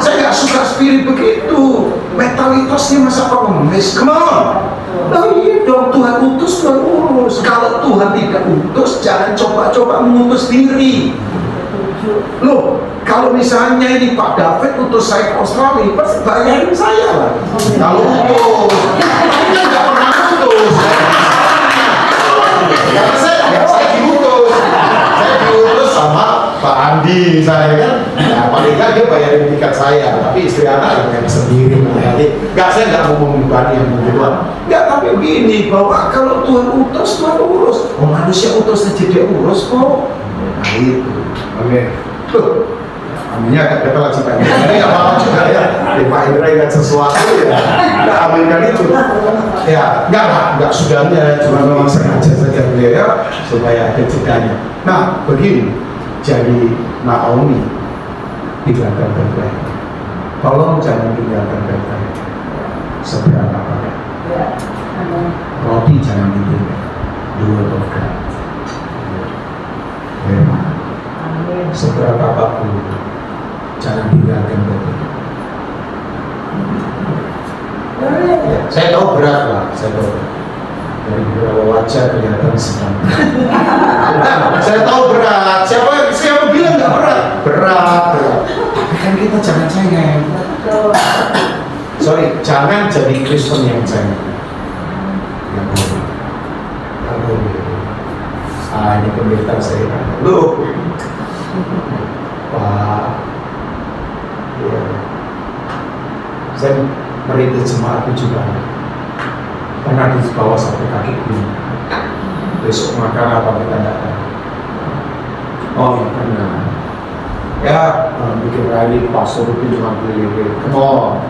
Saya nggak suka spirit begitu. Mentalitasnya masa pengemis. Come on! Nah iya dong, Tuhan utus, Tuhan urus. Kalau Tuhan tidak utus, jangan coba-coba mengutus diri. Loh, kalau misalnya ini Pak David utus saya ke Australia, pasti bayarin saya lah. Kalau utus, dia nggak pernah utus. Karena saya diutus. Saya diutus sama Pak Andi, saya kan. Ya, paling nggak dia bayarin tiket saya, tapi istri anak yang sendiri nanti. Nggak, saya nggak mau membebani yang begituan. Nggak, tapi begini, bahwa kalau Tuhan utus, Tuhan urus. Oh, manusia utus saja dia urus kok. Nah itu. Oke. Tuh. Aminnya agak dekat lagi Pak Indra. Ini nggak apa-apa juga ya. Pak Indra ingat sesuatu ya. Nggak aminkan itu. Ya, nggak sudahnya. Cuma memang sengaja saja beliau ya, supaya ada jedanya. Nah, begini. Jadi Naomi tinggalkan Bethlehem. Tolong jangan tinggalkan Bethlehem. Seberapa banyak. Roti jangan ditinggal. The word of God. Memang. Seberapa apapun jangan tinggalkan Bethlehem. Ya, saya tahu berat lah, saya tahu dari beberapa wajah kelihatan sedang. Saya tahu berat. Siapa bilang nggak berat? Berat. Tapi kan kita jangan cengeng. Sorry, jangan jadi Kristen yang cengeng. Ini pendeta saya. Loh, Pak, ya. Saya merintis jemaat 7 kali. Pernah di bawah sampai kaki gunung. Besok makan apa kita tidak tahu. Oh ya pernah. Ya, bikin rally pastor itu cuma beli-beli. Come on.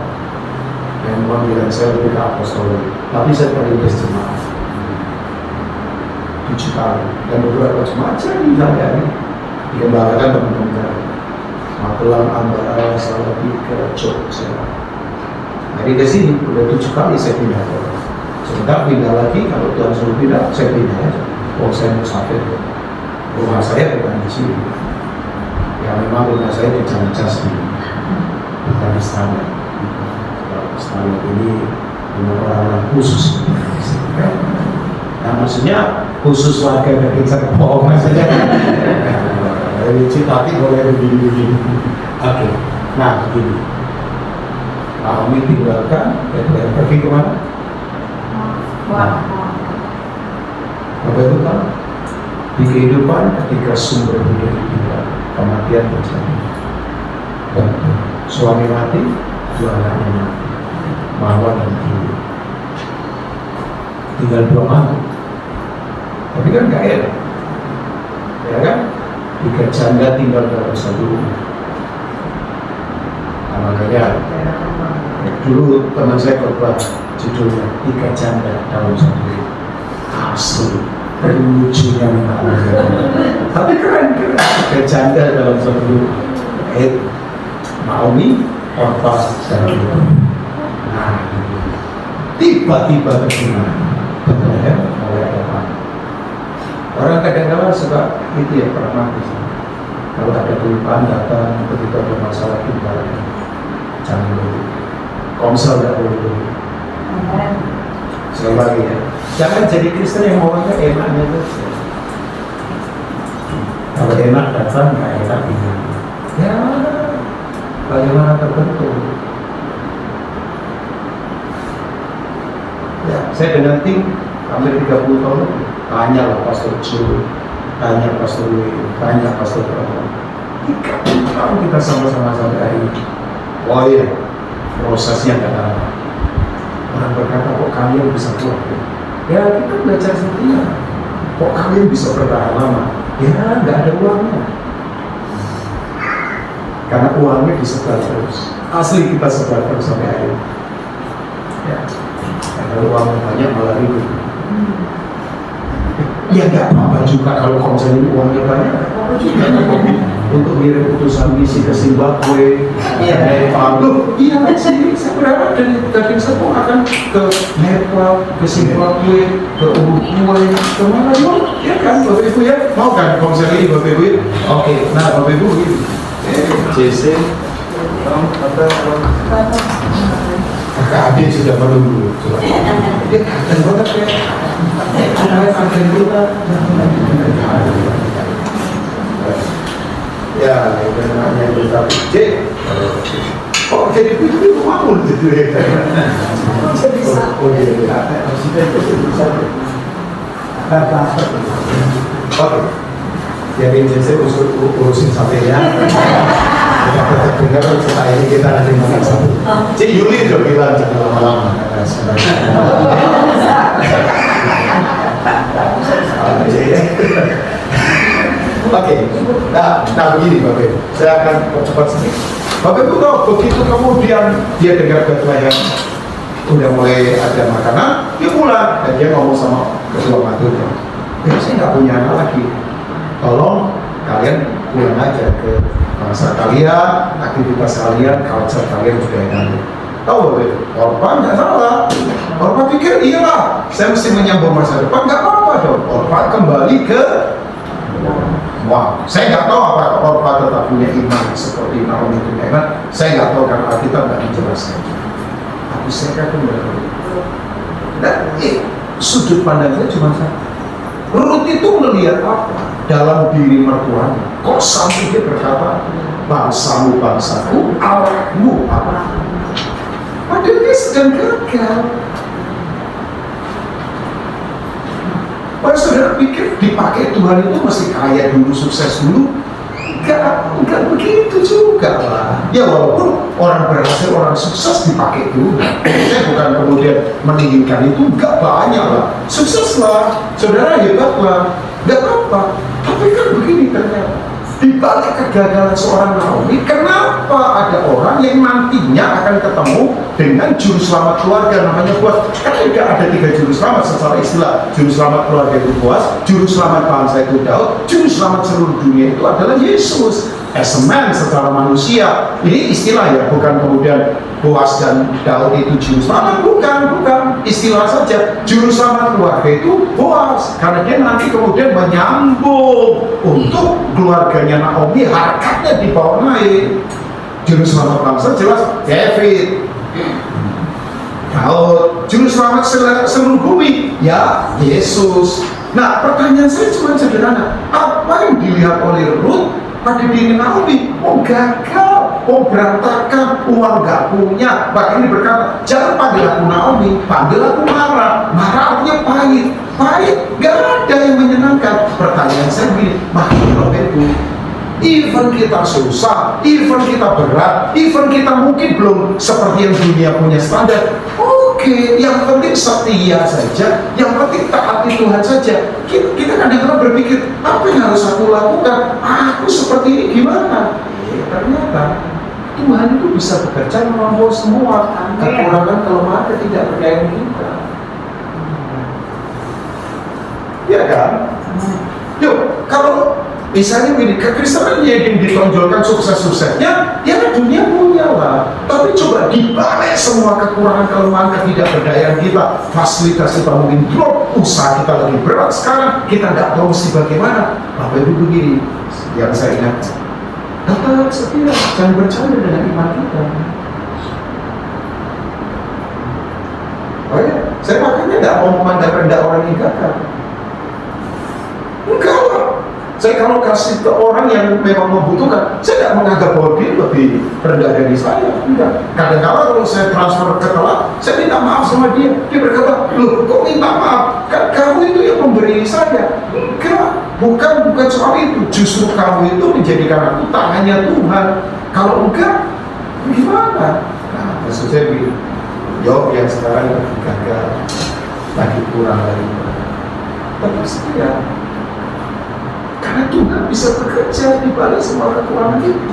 Yang bilang saya lebih ke apostolik. Tapi saya merintis jemaat 7 kali. Dan beberapa jemaat saya dilayani. Dikembangkan teman-teman. Magelang, Ambarawa, Salatiga, Jogja. Jadi ke sini udah 7 kali saya pindah. Sebentar pindah lagi, kalau Tuhan suruh pindah, saya pindah aja. Oh, saya mau sakit. Rumah saya bukan di sini. Ya memang rumah saya di Jalan Jasmine, bukan di Istana. Istana ini rumah orang-orang khusus. Nah maksudnya khusus warga dari Serpong maksudnya. Dari Citati boleh begini-begini. Oke, nah begini. Naomi tinggalkan, pergi kemana? Apa itu kan? Di kehidupan ketika sumber hidup ditinggal, kematian terjadi. Dan suami mati, 2 anaknya mati. Mawar dan Kini. Tinggal 2 mantu. Tapi kan gak enak. Ya kan? 3 janda tinggal dalam 1 rumah. Nah, makanya dulu teman saya khotbah judulnya 3 janda dalam 1 rumah. Asli, lucunya minta tapi keren. 3 janda dalam 1 rumah. Naomi, Orpah, dan Ruth. Nah, tiba-tiba terkenal Bethlehem mulai ada. Orang kadang-kadang suka itu ya pragmatis. Kalau ada kelupaan datang, ketika bermasalah tinggalkan. Jangan dulu. Komsel tidak boleh dulu. Sekali lagi ya. Jangan jadi Kristen yang maunya enaknya saja. Kalau enak datang, nggak enak tinggal. Ya, bagaimana terbentuk? Ya, saya dengan tim hampir 30 tahun. Tanya lah Pastor Joe, tanya Pastor Louis, tanya Pastor Prabowo. 30 tahun kita sama-sama sampai hari ini. Oh iya, prosesnya nggak ada. Orang berkata, kok kalian bisa kuat? Ya kita belajar setia. Kok kalian bisa bertahan lama? Ya nggak ada uangnya. Karena uangnya disebar terus. Asli kita sebar terus sampai hari ini. Ya, karena uang banyak malah ribut. Ya nggak apa-apa juga kalau misalnya uangnya banyak, nggak apa-apa juga. Untuk ngirim utusan misi ke Zimbabwe, dari Palu, iya kan sih. Saya berharap dari Serpong akan ke Nepal, ke Zimbabwe, ke Uruguay, ke mana mau? Ya kan, Bapak Ibu ya, mau kan konser ini Bapak Ibu? Ya? Oke, nah Bapak Ibu ini, JC, Kakak Ade sudah menunggu. Dia dan banget ya. Ya, itu namanya beberapa C. Oh, jadi itu mamul gitu ya. Oh, iya, bisa. Oke. Jadi saya urusin sampai ya. Kita dengar cerita ini kita nanti makan satu. Cik Yuli udah bilang jangan lama-lama. Oke, nah begini Bapak Ibu, saya akan percepat sedikit. Bapak Ibu tahu, begitu kemudian dia dengar Bethlehem udah mulai ada makanan, dia pulang dan dia ngomong sama ketua maturnya, saya nggak punya anak lagi, tolong kalian pulang aja ke bangsa kalian, aktivitas kalian, culture kalian, budaya kalian. Tahu Bapak Ibu, Orpah nggak salah. Orpah pikir iyalah, saya mesti menyambung masa depan, nggak apa-apa dong. Orpah kembali ke saya nggak tahu apakah Orpah tetap punya iman seperti Naomi punya iman. Saya nggak tahu karena Alkitab nggak dijelaskan. Tapi saya katakan kembali. Dan sudut pandang saya cuma satu. Rut itu melihat apa dalam diri mertuanya? Kok sampai dia berkata, bangsamu bangsaku, Allahmu Allah. Padahal dia sedang gagal. Kalau saudara pikir dipakai Tuhan itu mesti kaya dulu, sukses dulu? Enggak begitu juga lah. Ya walaupun orang berhasil, orang sukses dipakai dulu. Saya bukan kemudian meninggikan itu, enggak banyak lah. Sukses lah, saudara hebat lah, enggak apa-apa. Tapi kan begini ternyata. Di balik kegagalan seorang Naomi, kenapa ada orang yang nantinya akan ketemu dengan juru selamat keluarga namanya Boaz? Kan tidak ada 3 juru selamat secara istilah. Juru selamat keluarga itu Boaz, juru selamat bangsa itu Daud, juru selamat seluruh dunia itu adalah Yesus. As a man secara manusia, ini istilah ya, bukan kemudian Boaz dan Daud itu juru selamat, bukan istilah saja. Juru selamat keluarga itu Boaz, karena dia nanti kemudian menyambung untuk keluarganya Naomi, harkatnya dibawa naik. Juru selamat bangsa jelas David, Daud. Juru selamat seluruh bumi ya Yesus. Nah, pertanyaan saya cuma sederhana, apa yang dilihat oleh Ruth pada diri Naomi? Oh gagal, oh berantakan, uang gak punya. Bahkan ini berkata, jangan panggil aku Naomi, panggil aku Mara. Mara artinya pahit, gak ada yang menyenangkan. Pertanyaan saya begini, makhluk itu, even kita susah, even kita berat, even kita mungkin belum seperti yang dunia punya standar, oke, yang penting setia saja, yang penting taati Tuhan saja. Kita kadang-kadang berpikir, apa yang harus aku lakukan? Aku seperti ini gimana? Ternyata Tuhan itu bisa bekerja melampaui semua kekurangan, kelemahan, ketidakberdayaan kita. Ya kan? Yuk, kalau misalnya begini, kekristenan yang ditonjolkan sukses-suksesnya, ya dunia punya lah. Tapi coba dibalik semua kekurangan, kelemahan, ketidakberdayaan kita, fasilitas kita mungkin drop, usaha kita lagi berat sekarang, kita nggak tahu mesti bagaimana. Bapak Ibu begini, yang saya ingat, tetap setia, jangan bercanda dengan iman kita. Oh ya, saya makanya nggak mau memandang rendah orang yang gagal. Enggak lah. Saya kalau kasih ke orang yang memang membutuhkan, saya tidak menganggap bahwa dia lebih rendah dari saya. Enggak. Kadang-kadang kalau saya transfer ke telat, saya minta maaf sama dia. Dia berkata, loh kok minta maaf? Kan kamu itu yang memberi saya. Enggak, bukan soal itu. Justru kamu itu menjadikan aku tangannya Tuhan. Kalau enggak, gimana? Nah, maksud saya begini, Job yang sekarang lagi gagal, lagi kurang dari tetap setia. Karena Tuhan bisa bekerja di balik semua kekurangan itu.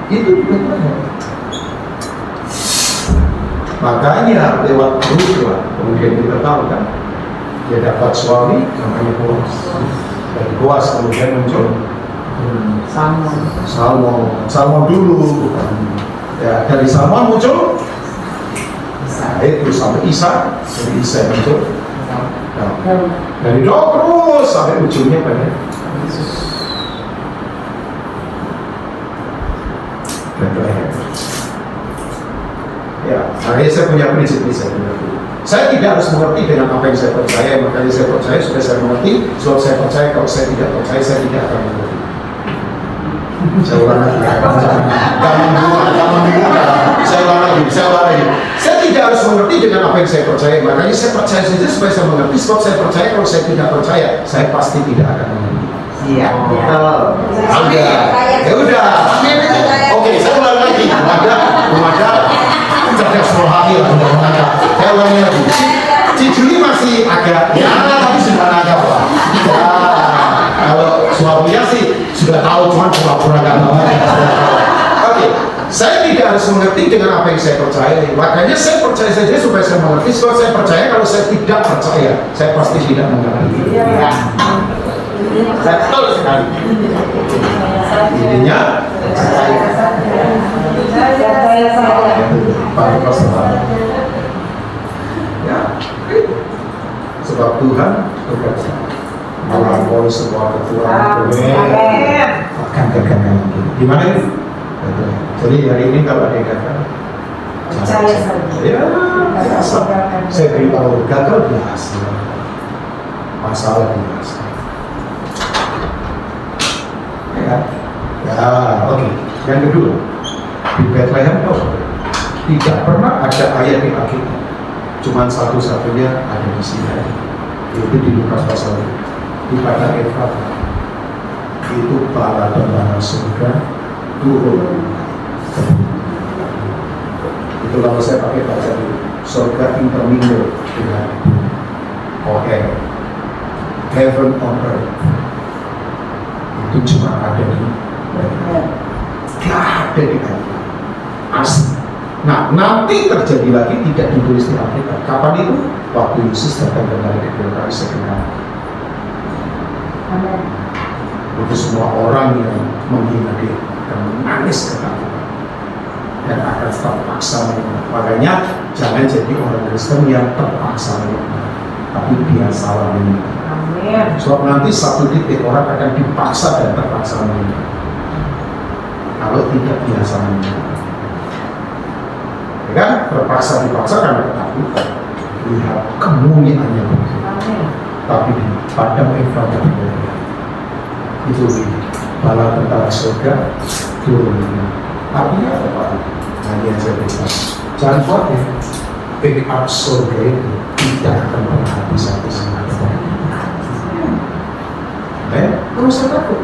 Itu benar. Makanya lewat Ruth kemudian kita tahu kan, dia dapat suami namanya Boas. Dari Boas kemudian muncul Salmon dulu. Ya, dari Salmon muncul itu sampai Isa, dari Isa muncul. Nah, dari doa terus sampai ujungnya pada Yesus. Ya, makanya saya punya prinsip ini saya tidak harus mengerti dengan apa yang saya percaya, makanya saya percaya supaya saya mengerti. Sebab saya percaya kalau saya tidak percaya, saya tidak akan mengerti. Saya ulang lagi. Saya ulang lagi. Saya tidak harus mengerti dengan apa yang saya percaya, makanya saya percaya saja supaya saya mengerti. Sebab saya percaya kalau saya tidak percaya, saya pasti tidak akan mengerti. Iya. Ya udah. Oke, saya ulang lagi. Ada cerdas rohani lah, saya ulangi lagi. Cijuli masih agak tapi sudah nangkap lah. Ya, kalau suaminya sih sudah tahu, cuma pura-pura nggak tahu. Oke, saya tidak harus mengerti dengan apa yang saya percaya. Makanya saya percaya saja supaya saya mengerti. Sebab saya percaya kalau saya tidak percaya, saya pasti tidak mengerti. Ya. Betul sekali. Intinya ya, sebab Tuhan bekerja melampaui semua kekuatan akan kegagalan. Gimana ini? Jadi hari ini kalau ada gagal, Percaya saja. ya biasa. Saya beritahu gagal biasa, masalah biasa. Ya, oke. Yang kedua, di Bethlehem tidak pernah ada ayat di Alkitab, cuma satu-satunya ada di sini, yaitu di Lukas pasal 2, di padang Efrata. Itu bala tentara surga turun. Itu kalau saya pakai bahasa dulu, surga intermingle dengan heaven on earth. Itu cuma ada di ada di Alkitab asli. Nah, nanti terjadi lagi tidak ditulis di Alkitab. Kapan itu? Waktu Yesus datang kembali ke dunia sekali. Itu semua orang yang menghina dia dan menangis ketakutan dan akan terpaksa menerima. Makanya jangan jadi orang Kristen yang terpaksa menerima, tapi biasalah menerima. Sebab nanti satu titik orang akan dipaksa dan terpaksa menerima. Kalau tidak biasa menerima, ya kan? Terpaksa dipaksa karena ketakutan, lihat kemuliaannya begitu. Tapi di padang Efrata itu bala tentara surga turun. Artinya apa Pak? Nanti yang saya beritahu, jangan khawatir, pick up surga itu tidak akan pernah habis-habis. Terus saya takut.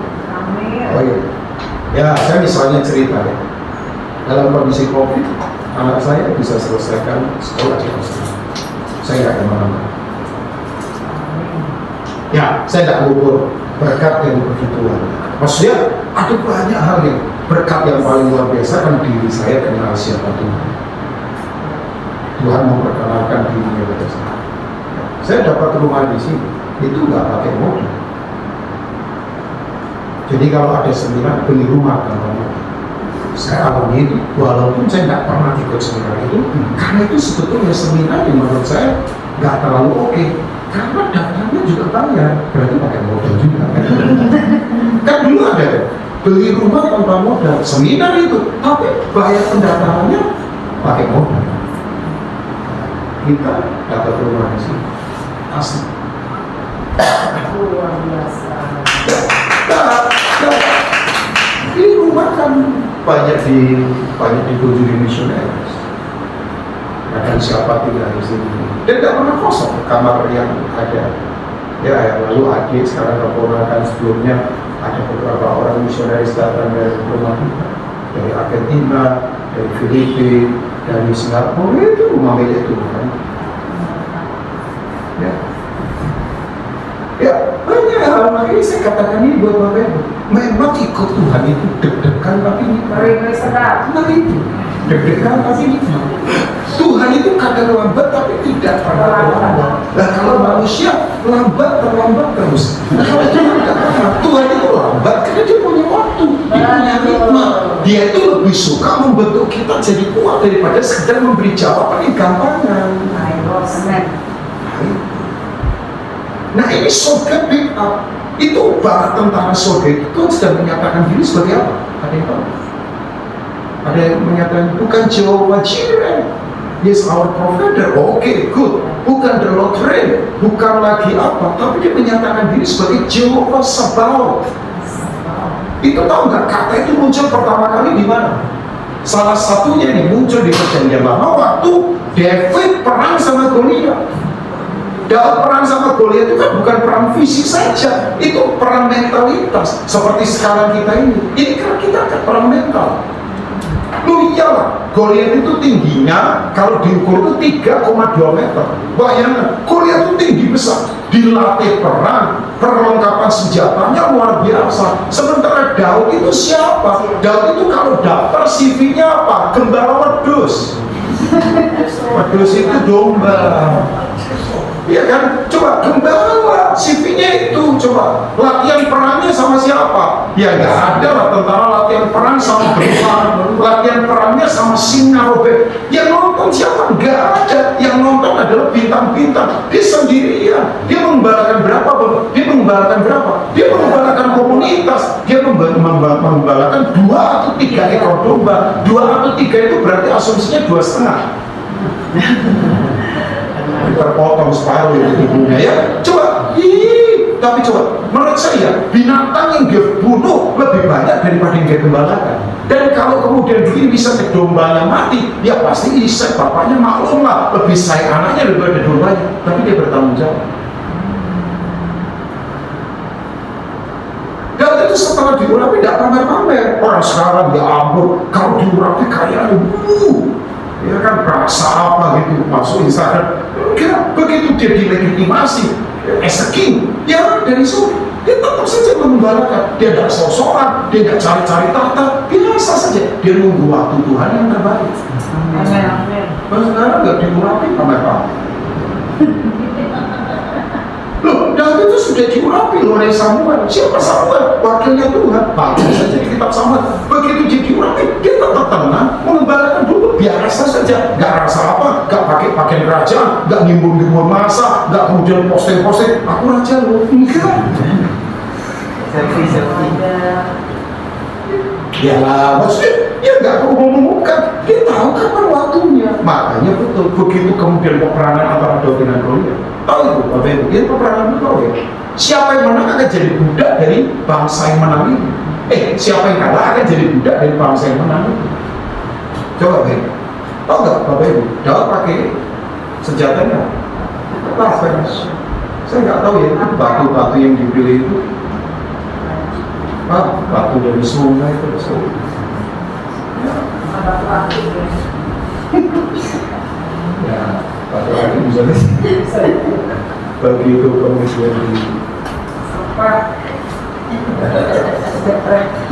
Oh iya. Ya, saya misalnya cerita ya. Dalam kondisi COVID, anak saya bisa selesaikan sekolah di Australia. Saya nggak kemana-mana. Ya, saya tidak ngukur berkat yang begituan. Maksudnya, ada banyak hal yang berkat yang paling luar biasa kan diri saya kenal siapa Tuhan. Tuhan memperkenalkan dirinya kepada saya. Saya dapat rumah di sini, itu nggak pakai modal. Jadi kalau ada seminar beli rumah tanpa modal, saya alami itu. Walaupun saya nggak pernah ikut seminar itu, karena itu sebetulnya seminar yang menurut saya nggak terlalu oke. Karena daftarnya juga bayar, berarti pakai modal juga kan? Kan dulu ada beli rumah tanpa modal, seminar itu, tapi bayar pendaftarannya pakai modal. Kita dapat rumah di sini, asli. Luar biasa. Ini rumah kan banyak dikunjungi misioner. Akan siapa tinggal di sini dan tidak pernah kosong kamar yang ada. Ya, yang lalu adik sekarang keponakan sebelumnya ada beberapa orang misionaris datang dari rumah kita, dari Argentina, dari Filipina, dari Singapura. Itu rumah milik Tuhan. Ya, banyak hal. Makanya saya katakan ini buat Bapak Ibu. Memang ikut Tuhan itu deg-degan tapi nikmat. Ngeri sedap. Nah itu, deg-degan tapi nikmat. Tuhan Tuhan itu kadang lambat tapi tidak pernah terlambat. Nah kalau manusia terlambat terus. Kalau Tuhan tidak pernah. Tuhan itu lambat karena dia punya waktu, dia punya ritme. Dia itu lebih suka membentuk kita jadi kuat daripada sekedar memberi jawaban yang gampangan. Nah ini surga pick up. Itu para tentara surga itu kan sedang menyatakan diri sebagai apa? Ada yang tahu? Ada yang menyatakan bukan Jehovah Jireh, yes our provider. Oke, good. Bukan the Lord Rain, bukan lagi apa, tapi dia menyatakan diri sebagai Jehovah Sabaoth. Itu tahu nggak kata itu muncul pertama kali di mana? Salah satunya ini muncul di Perjanjian Lama waktu David perang sama Goliat. Dalam perang sama Goliat itu kan bukan perang fisik saja, itu perang mentalitas. Seperti sekarang kita ini kan kita kan perang mental. Lu iyalah, Goliat itu tingginya kalau diukur itu 3,2 meter. Bayangkan, Goliat itu tinggi besar, dilatih perang, perlengkapan senjatanya luar biasa. Sementara Daud itu siapa? Daud itu kalau daftar CV-nya apa? Gembala wedhus. Wedhus itu domba. Iya kan? Coba gembala, CV-nya itu coba latihan perangnya sama siapa? Ya nggak ada lah tentara latihan perang sama beruang, latihan perangnya sama singa robek. Yang nonton siapa? Nggak ada. Yang nonton adalah bintang-bintang. Dia sendirian. Dia mengembalakan berapa? Dia mengembalakan berapa? Dia mengembalakan komunitas. Dia mengembalakan 2 atau 3 ekor domba. 2 atau 3 itu berarti asumsinya 2,5. Terpotong separuh itu tubuhnya ya. Coba, tapi coba, menurut saya binatang yang dia bunuh lebih banyak daripada yang dia gembalakan. Dan kalau kemudian begini bisa dombanya mati, ya pasti Isai bapaknya maklum lah, lebih sayang anaknya daripada dombanya. Tapi dia bertanggung jawab. Dan itu setelah diurapi tidak pamer-pamer. Orang sekarang ya ampun, kalau diurapi kayaknya ya kan rasa apa gitu masuk Instagram. Enggak, begitu dia dilegitimasi as a king, ya dari surga dia tetap saja mengembalakan. Dia tidak sosokan, dia tidak cari-cari tahta, biasa saja. Dia nunggu waktu Tuhan yang terbaik. Amin. Sekarang nggak diurapi pamer-pamer. Loh, Daud itu sudah diurapi oleh Samuel. Siapa Samuel? Wakilnya Tuhan. Baca saja di kitab Samuel. Begitu dia diurapi, dia tetap tenang, mengembalakan dulu, biasa saja. Gak rasa apa, gak pakai pakaian kerajaan, gak ngimbun-ngimbun masa, gak kemudian posting-posting, aku raja loh. Enggak. Selfie. Ya lah, maksudnya dia nggak perlu mengumumkan, dia tahu kapan waktunya. Makanya betul, begitu kemudian peperangan antara Daud dengan Goliat, tahu itu, Bapak Ibu, dia peperangan itu tahu ya. Siapa yang menang akan jadi budak dari bangsa yang menang ini. Siapa yang kalah akan jadi budak dari bangsa yang menang itu. Coba Bapak Ibu, tahu nggak Bapak Ibu, Daud pakai senjatanya apa? Saya nggak tahu ya, batu-batu yang dipilih itu. Batu dari sungai itu ya, batu akik misalnya begitu kemudian di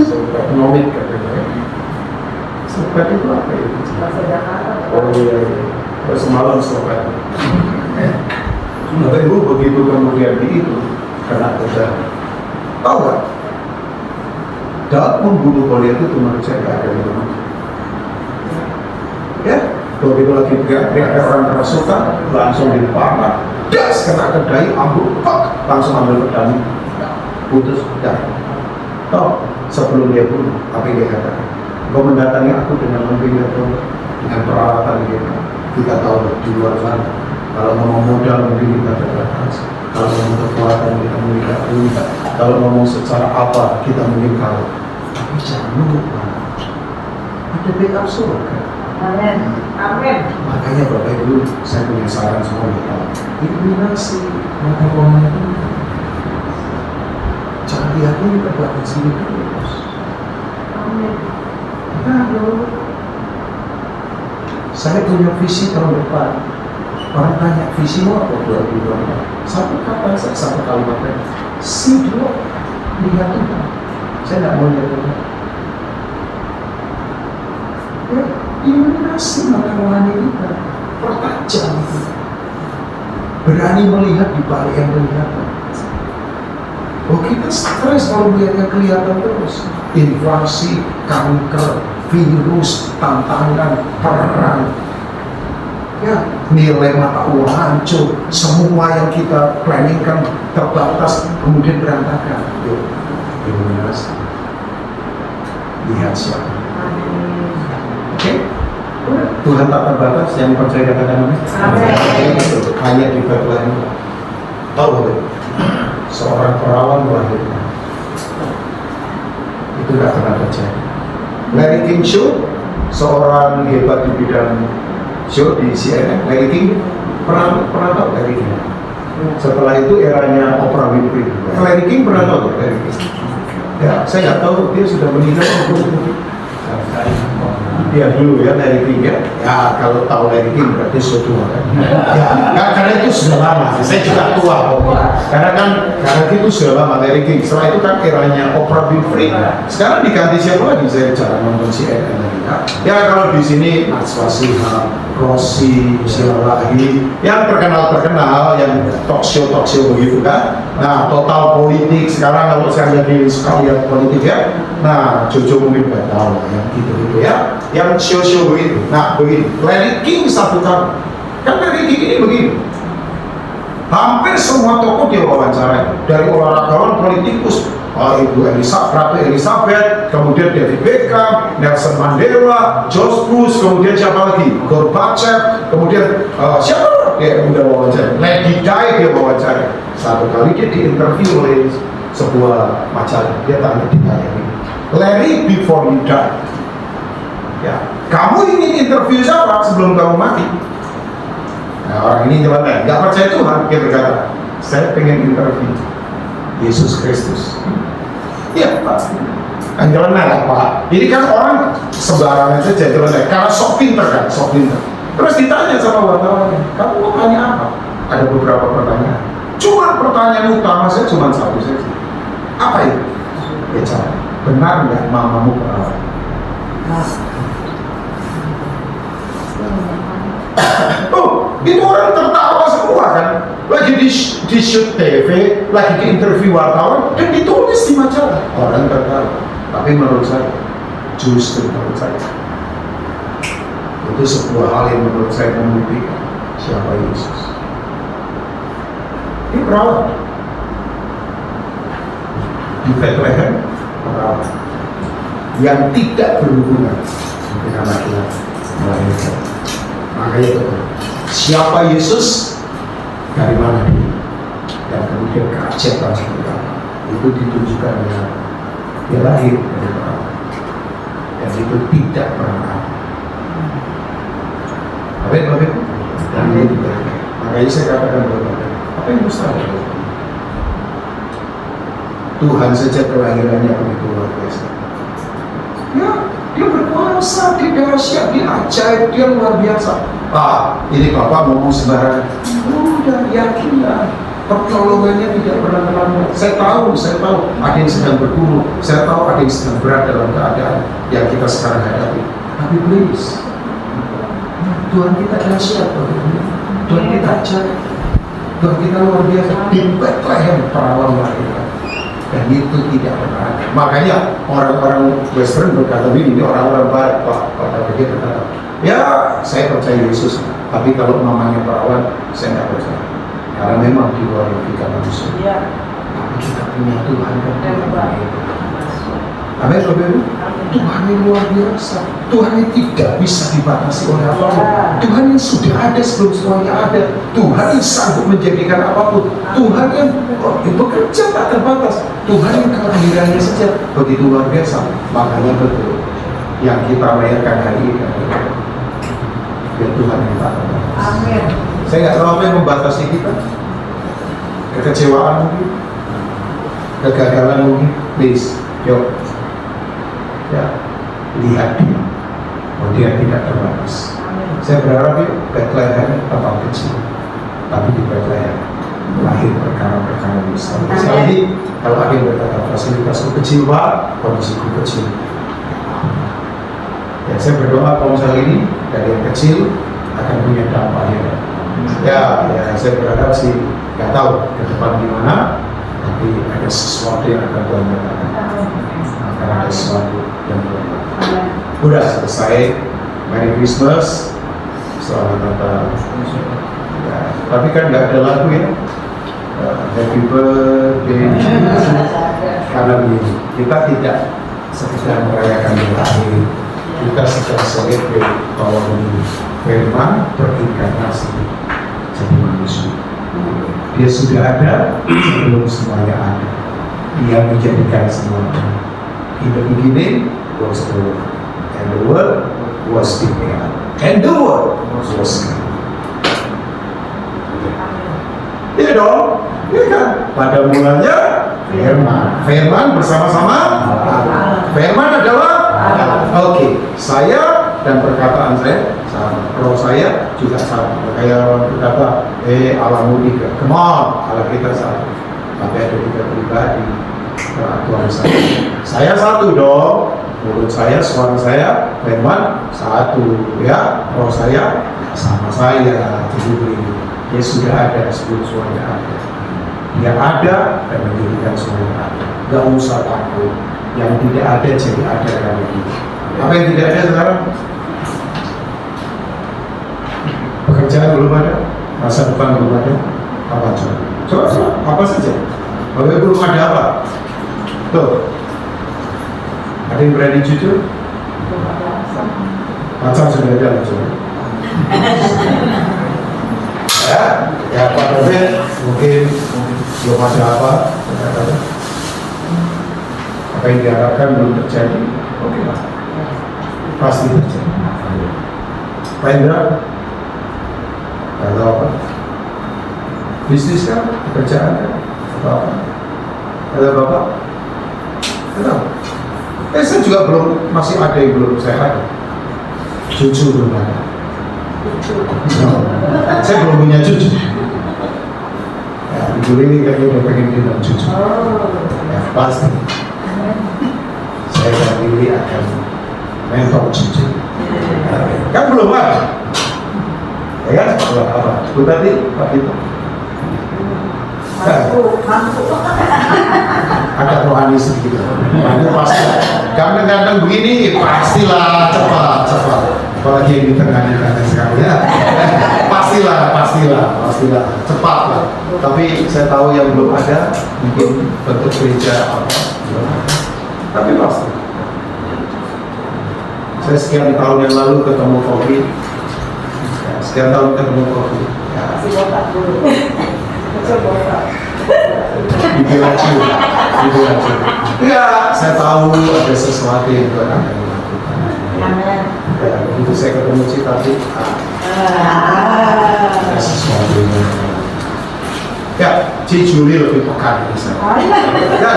sobat nomik katanya. Sobat itu apa ya? Oh iya, semalam sobat. Bapak Ibu begitu kemudian di itu karena terjadi, tahu nggak? Daud membunuh Goliat itu menurut saya tidak ada yang ya, begitu lagi teriak orang kerasukan, langsung dipanah, das kena kedai, ambruk, pak, langsung ambil pedang, putus, dah. Tahu sebelum dia bunuh, apa yang dia katakan? Kau mendatangi aku dengan memberi dengan peralatan kita tahu di luar sana. Kalau ngomong modal mungkin kita terbatas, kalau ngomong kekuatan kita mungkin tidak, kalau ngomong secara apa kita mungkin kalah. Tapi jangan lupa ada backup surga. Amin. Makanya Bapak Ibu, saya punya saran semua kita eliminasi mata uang itu. Jangan dihakimi perbuatan sini terus. Amin. Saya punya visi tahun depan. Orang tanya visimu apa 2024? Satu kata saya, satu kalimat saya. Si dua lihat Tuhan. Saya tidak mau lihat Tuhan. Ya, eliminasi mata rohani kita. pertajam. Berani melihat di balik yang kelihatan. Oh, kita stres kalau melihat yang kelihatan terus. Inflasi, kanker, virus, tantangan, perang. Ya, nilai mata uang hancur, semua yang kita planningkan terbatas, kemudian berantakan. Yuk, iluminasi. Lihat siapa. Oke? Tuhan tak terbatas, yang percaya katakan amin. Hanya di Bethlehem. Tahu gak? Seorang perawan melahirkan. Itu gak pernah terjadi. Larry King Show, seorang hebat di bidang show di CNN. Larry King pernah tahu Larry King. Setelah itu eranya Oprah Winfrey. Larry King pernah tahu Larry King? Ya, saya nggak tahu dia sudah meninggal atau belum. Ya dulu ya Larry King ya. Ya kalau tahu Larry King berarti sudah tua kan. Ya, karena itu sudah lama. Saya juga tua kok. Karena itu sudah lama Larry King. Setelah itu kan eranya Oprah Winfrey. Sekarang diganti siapa lagi? Saya jarang nonton CNN lagi ya. Ya kalau di sini Najwa Shihab, Rossi, Silalahi, yang terkenal yang talk show begitu kan. Nah, total politik sekarang kalau saya jadi sekalian politik ya. Nah, Jojo mungkin nggak tahu yang gitu ya. Yang show begitu. Nah, begini. Larry King satu tahun. Kan Larry King ini begini. Hampir semua tokoh dia wawancarai. Dari olahragawan, politikus, Ibu Ratu Elizabeth, kemudian David Beckham, Nelson Mandela, George Bush, kemudian siapa lagi? Gorbachev, kemudian siapa? Dia udah wawancara. Lady Di dia wawancara. Satu kali dia diinterview oleh sebuah majalah. Dia ditanya ini, Larry, before you die, ya, kamu ingin interview siapa sebelum kamu mati? Nah, orang ini jawabnya, nggak percaya Tuhan. Dia berkata, saya pengen interview Yesus Kristus. Iya Pak, kan jalan Pak. Ini kan orang sembarangan saja jalan karena sok pinter. Terus ditanya sama wartawan, kamu mau tanya apa? Ada beberapa pertanyaan. Cuma pertanyaan utama saya cuma satu saja. Apa itu? Ya jawab, benar nggak mamamu perawan? Oh, itu orang tertawa semua kan. Lagi di shoot TV, lagi di interview wartawan, dan ditulis di majalah. Orang tertawa. Tapi menurut saya, justru menurut saya, itu sebuah hal yang menurut saya membuktikan siapa Yesus. Ini perawat di Bethlehem, perawat yang tidak berhubungan dengan laki-laki melahirkan. Makanya itu siapa Yesus, dari mana dia, dan kemudian keajaiban seperti apa itu ditunjukkan dengan dia lahir dari perawat, dan itu tidak pernah ada. Dan itu makanya saya katakan bahwa apa yang mustahil? Tuhan saja kelahirannya begitu luar biasa. Ya, dia berkuasa, dia dahsyat, dia ajaib, dia luar biasa. Ini Bapak ngomong sembarangan. Udah yakinlah, pertolongannya tidak pernah terlambat. Saya tahu ada yang sedang bergumul, saya tahu ada yang sedang berat dalam keadaan yang kita sekarang hadapi. Tapi please, Tuhan kita dahsyat, Tuhan kita ajaib, Tuhan kita luar biasa. Di Bethlehem perawan melahirkan. Dan itu tidak pernah ada. Makanya orang-orang Western berkata ini orang-orang Barat, Pak begitu berkata, ya saya percaya Yesus, tapi kalau mamanya perawan, saya nggak percaya. Karena memang di luar logika manusia. Tapi kita punya Tuhan kan. Amin, Bapak-Ibu. Tuhan yang luar biasa. Tuhan yang tidak bisa dibatasi oleh apapun. Tuhan yang sudah ada sebelum semuanya ada. Tuhan yang sanggup menjadikan apapun. Tuhan yang bekerja tak terbatas. Tuhan yang kelahirannya saja begitu luar biasa. Makanya betul yang kita rayakan hari ini adalah Tuhan yang tak terbatas. Amin. Saya nggak tahu apa yang membatasi kita. Kekecewaan mungkin, kegagalan mungkin. Please, yuk. Ya, lihat dia, dia tidak terbatas. Saya berharap ya, Bethlehem tempat kecil, tapi di Bethlehem lahir perkara-perkara besar. Sekali lagi, kalau ada yang berkata fasilitas kecil Pak, kondisiku kecil. Ya, saya berdoa kalau misalnya ini dari yang kecil akan punya dampak ya. Saya berharap sih nggak tahu ke depan gimana, tapi ada sesuatu yang akan Tuhan nyatakan, akan ada sesuatu yang Tuhan nyatakan. Udah selesai, Merry Christmas, selamat Natal. Ya, tapi kan nggak ada lagu ya. Happy birthday karena begini, kita tidak sekedar merayakan yang lahir, kita sedang celebrate bahwa ini firman berinkarnasi jadi manusia. Dia sudah ada sebelum semuanya ada. Dia menjadikan semuanya. In the beginning was the Word, and the Word was began, and the Word was God. Iya dong, iya kan? Pada mulanya Firman bersama-sama Firman adalah Oke, saya dan perkataan saya sama, roh saya juga sama. Kayak orang berkata, Allahmu tiga, come on, Allah kita satu. Tapi ada tiga pribadi. Tuhan saya satu dong. Mulut saya, suara saya, Firman satu, ya. Roh saya sama saya. Jadi dia sudah ada sebelum semuanya ada. Dia ada dan menjadikan semuanya ada. Gak usah takut. Yang tidak ada jadi ada kali ini. Apa yang tidak ada sekarang? Pekerjaan belum ada, masa depan belum ada. Apa coba? Coba apa saja? Bapak belum ada apa? Tuh. Ada yang berani jujur? Pacar sudah ada coba. Ya Pak David mungkin belum ada apa, apa yang diharapkan belum terjadi, oke lah, pasti terjadi. Pak Indra, atau apa? Bisnis kan, pekerjaan kan, atau apa? Ada Bapak? Tidak. Saya juga belum, masih ada yang belum saya ada. Cucu belum ada. Saya belum punya cucu. Ya, Ibu Lili kayaknya udah pengen punya cucu. Ya, pasti. Saya dan Lili akan mentor cucu. Kan belum ada. Ya kan? Belum apa? Itu tadi Pak Tito. Agak rohani sedikit. Itu pasti. Kadang-kadang begini pastilah cepat. Apalagi yang di tengah sekali ya. pastilah cepat lah. Tapi saya tahu yang belum ada mungkin bentuk gereja apa belum ada. Tapi pasti. Saya sekian tahun yang lalu ketemu COVID. Ya, sekian tahun ketemu COVID. Ya. Dibilang ya, saya tahu ada sesuatu yang Tuhan akan lakukan. Ya, begitu saya ketemu tadi ada sesuatu yang ya, Juli lebih peka dari saya. Ya,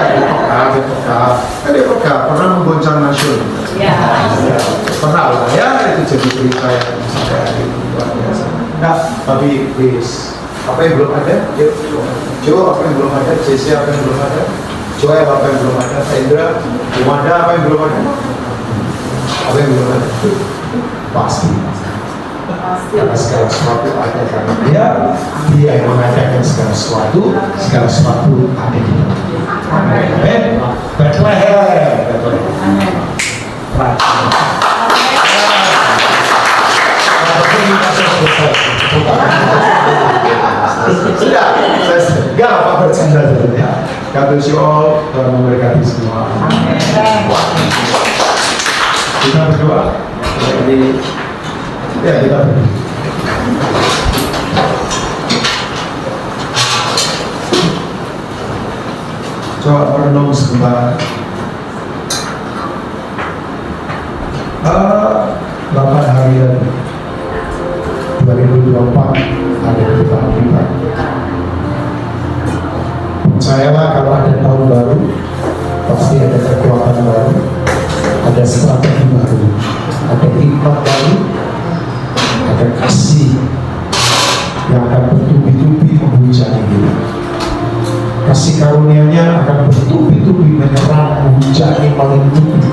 lebih peka. Kan dia peka, pernah menggoncang nasional. Ya, pernah lah ya, itu jadi berita yang sampai hari ini luar biasa. Nah, tapi please, apa yang belum ada? Jo, apa yang belum ada? Jesse, apa yang belum ada? Joy, apa yang belum ada? Indra, Umada, apa yang belum ada? Apa yang belum ada? Pasti. Karena segala sesuatu ada karena dia yang mengadakan segala sesuatu ada di dalam. Amin. Bethlehem. Sudah, enggak apa bercanda saja. God bless you all, Tuhan memberkati semua. Kita berdoa. Ini ya kita berdoa. Coba merenung sebentar. Bapak harian 2024 ada di depan kita. Percayalah kalau ada tahun baru, pasti ada kekuatan baru, ada strategi baru, ada hikmat baru, ada kasih yang akan bertubi-tubi menghujani kita. Kasih karunia-Nya akan bertubi-tubi menyerang, menghujani, melingkupi,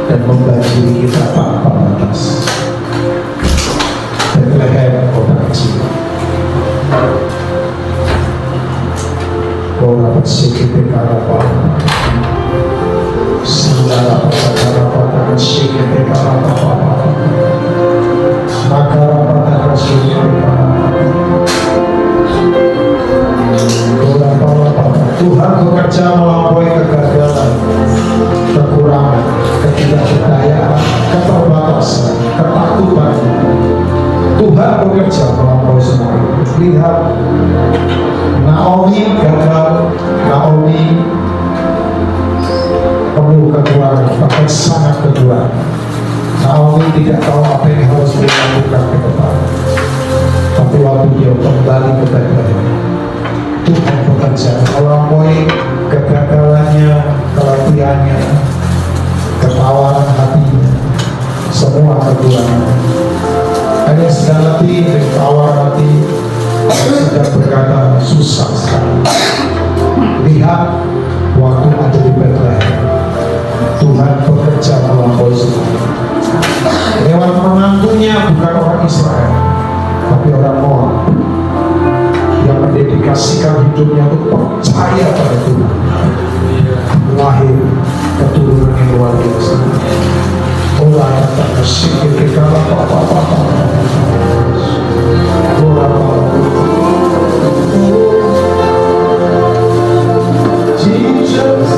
dan membanjiri kita tanpa batas. Ora pasikite karapa. Sandara pasakarapa pasikite karapa. Makarapa pasikite karapa. Ora apa-apa. Tuhan bekerja melampaui kegagalan, kekurangan, ketidakberdayaan, keterbatasan, ketakutan. Tuhan bekerja melampaui semua itu. Lihat, Naomi gagal, Naomi penuh kekurangan, bahkan sangat kekurangan. Naomi tidak tahu apa yang harus dia lakukan ke depan. Tapi waktu dia kembali ke Bethlehem, Tuhan bekerja melampaui kegagalannya, keletihannya, ketawaran hatinya, semua kekurangan. Hanya sedang letih dan tawar hati, sedang berkata susah sekali. Lihat, waktu ada di Bethlehem, Tuhan bekerja melampaui semua. Lewat menantunya bukan orang Israel, tapi orang Moab yang mendedikasikan hidupnya untuk percaya pada Tuhan. Lahir keturunan yang luar biasa. Olah kata bersikir kekala apa-apa. Olah Jesus,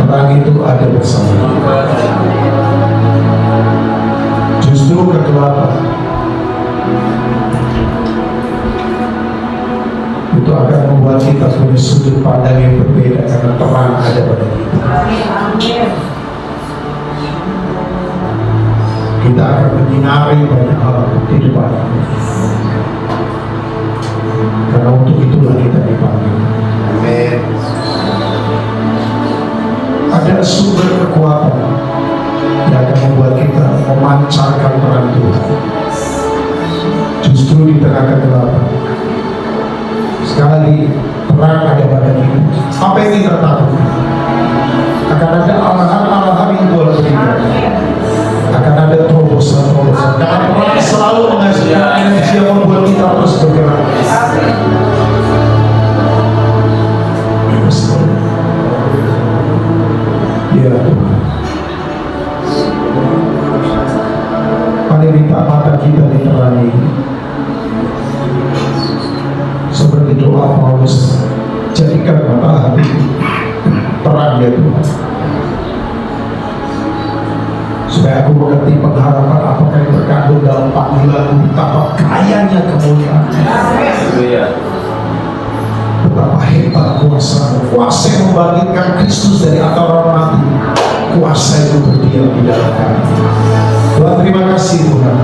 terang itu ada bersama kita. Justru kegelapan itu akan membuat kita punya sudut pandang yang berbeda karena terang ada pada kita. Amin. Kita akan menyinari banyak hal di depan kita. Karena untuk itulah kita dipanggil. Amin. Ada sumber kekuatan yang akan membuat kita memancarkan terang Tuhan. Justru di tengah kegelapan. Sekali lagi, terang ada pada kita. Apa yang kita takutkan? Akan ada arahan-arahan yang Tuhan berikan. Akan ada terobosan-terobosan. Karena terang selalu menghasilkan energi yang membuat kita terus bergerak. Ya Tuhan, mari minta mata kita diterangi seperti doa Paulus, jadikan mata hati terang ya Tuhan, supaya aku mengerti pengharapan apakah yang terkandung dalam panggilan, betapa kayanya kemuliaan, betapa hebat kuasa yang membangkitkan Kristus dari antara orang mati. Kuasa itu berdiam di dalam kami. Tuhan, terima kasih Tuhan.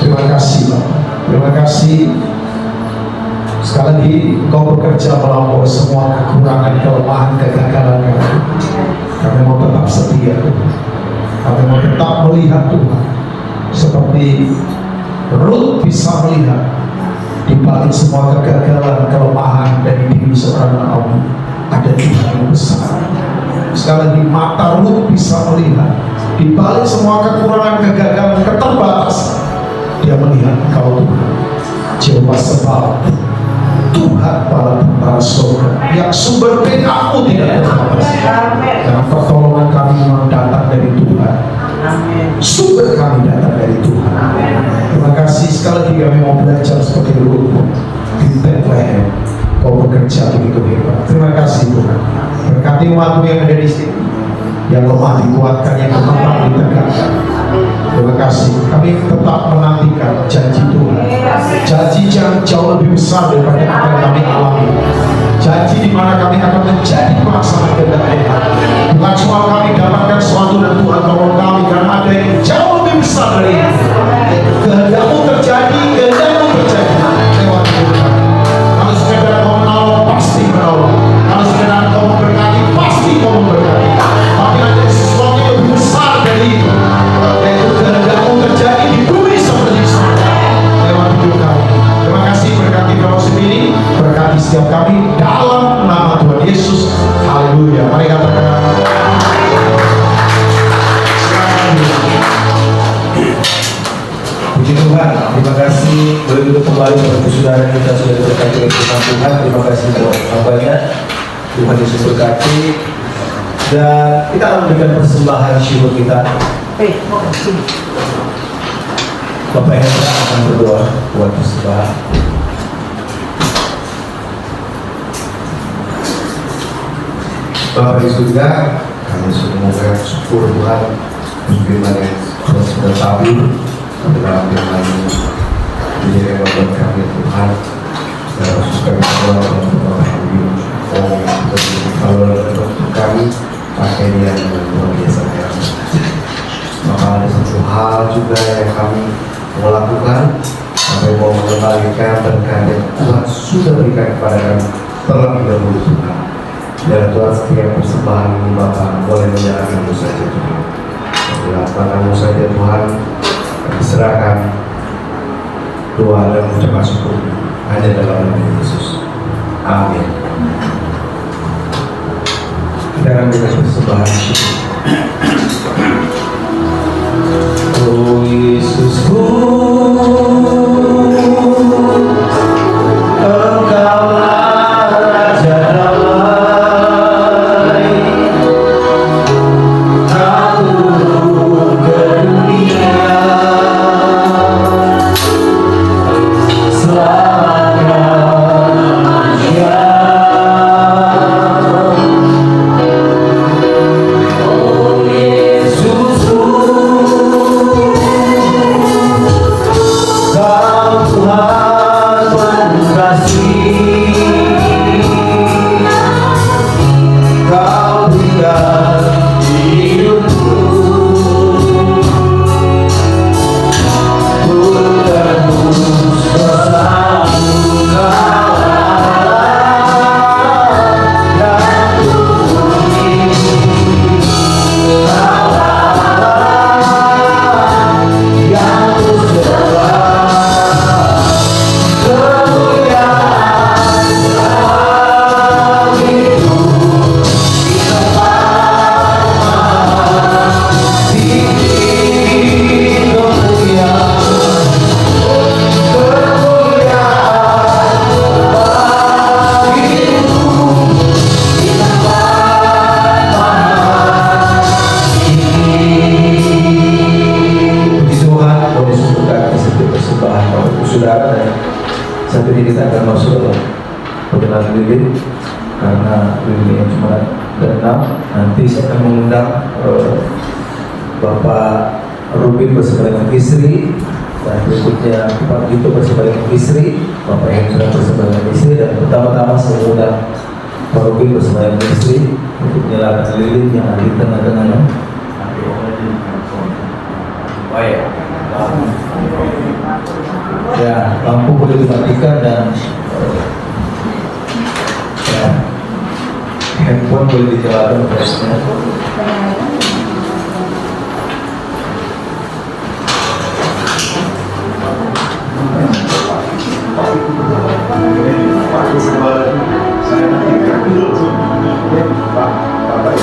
Terima kasih Bapak. Terima kasih. Sekali lagi Engkau bekerja melampaui semua kekurangan, kelemahan, kegagalan kami. Kami mau tetap setia Tuhan. Kami mau tetap melihat Tuhan seperti Ruth bisa melihat di balik semua kegagalan, kelemahan dari diri seorang Naomi ada Tuhan yang besar. Sekali lagi mata Ruth bisa melihat di balik semua kekurangan, kegagalan, keterbatasan, dia melihat Engkau Tuhan Jehovah Sebaot, Tuhan para tentara surga yang sumber berkatmu tidak terbatas. Dan pertolongan kami memang datang dari Tuhan. Sumber kami datang dari Tuhan. Terima kasih sekali lagi kami mau belajar seperti Ruth di Bethlehem. Kau bekerja begitu hebat. Terima kasih Tuhan. Berkati umatmu yang ada di sini, yang lemah dikuatkan, yang lemah ditegakkan. Terima kasih. Kami tetap menantikan janji Tuhan. Janji yang jauh lebih besar daripada apa yang kami alami. Janji di mana kami akan menjadi pelaksana kehendak Tuhan. Bukan cuma kami dapatkan sesuatu dan Tuhan tolong kami, karena ada yang jauh lebih besar dari itu. Kehendakmu terjadi, kehendakmu terjadi lewat Tuhan. Kalau sekedar kau menolong, pasti menolong. Kalau sekedar kau memberkati, pasti kau memberkati. Tapi ada sesuatu yang lebih besar dari itu, yaitu kehendakmu terjadi di bumi seperti di surga lewat hidup kami. Terima kasih, berkati fellowship ini, berkati setiap kami dalam nama Tuhan Yesus. Haleluya. Mari katakan puji Tuhan. Terima kasih boleh duduk kembali untuk saudara kita sudah berkati oleh Tuhan. Terima kasih untuk banyak Tuhan Yesus berkati, dan kita akan memberikan persembahan syukur kita. Bapak Hendra akan berdoa buat persembahan. Bapak di surga, kami sudah mengucapkan syukur Tuhan untuk firman yang sudah tabur dalam firman ini. Jadi buat kami Tuhan, dan khusus kami berdoa untuk Bapak Ibu, kalau untuk kami pakai dia yang luar biasa ya. Maka ada satu hal juga yang kami mau lakukan, kami mau mengembalikan berkat yang Tuhan sudah berikan kepada kami terlebih dahulu Tuhan. Dan Tuhan, setiap persembahan ini Bapak boleh menyerahkan saja Tuhan. Padamu saja Tuhan, kami serahkan doa dan ucapan syukur hanya dalam nama Yesus. Amin. Kita akan berikan persembahan syukur. Oh Yesusku, Engkaulah Raja damai, Kau turun ke dunia, selamatkan manusia. ini yang cuma ke-6. Nanti saya akan mengundang Bapak Rubin bersama dengan istri, dan berikutnya Pak Gito bersama dengan istri, Bapak Hendra bersama dengan istri, dan pertama-tama saya mengundang Pak Rubin bersama dengan istri untuk menyalakan lilin yang ada di tengah-tengahnya. Baik. Ya, lampu boleh dimatikan dan ya, handphone boleh dinyalakan biasanya. Saya nantikan dulu tuh. Pak, Bapak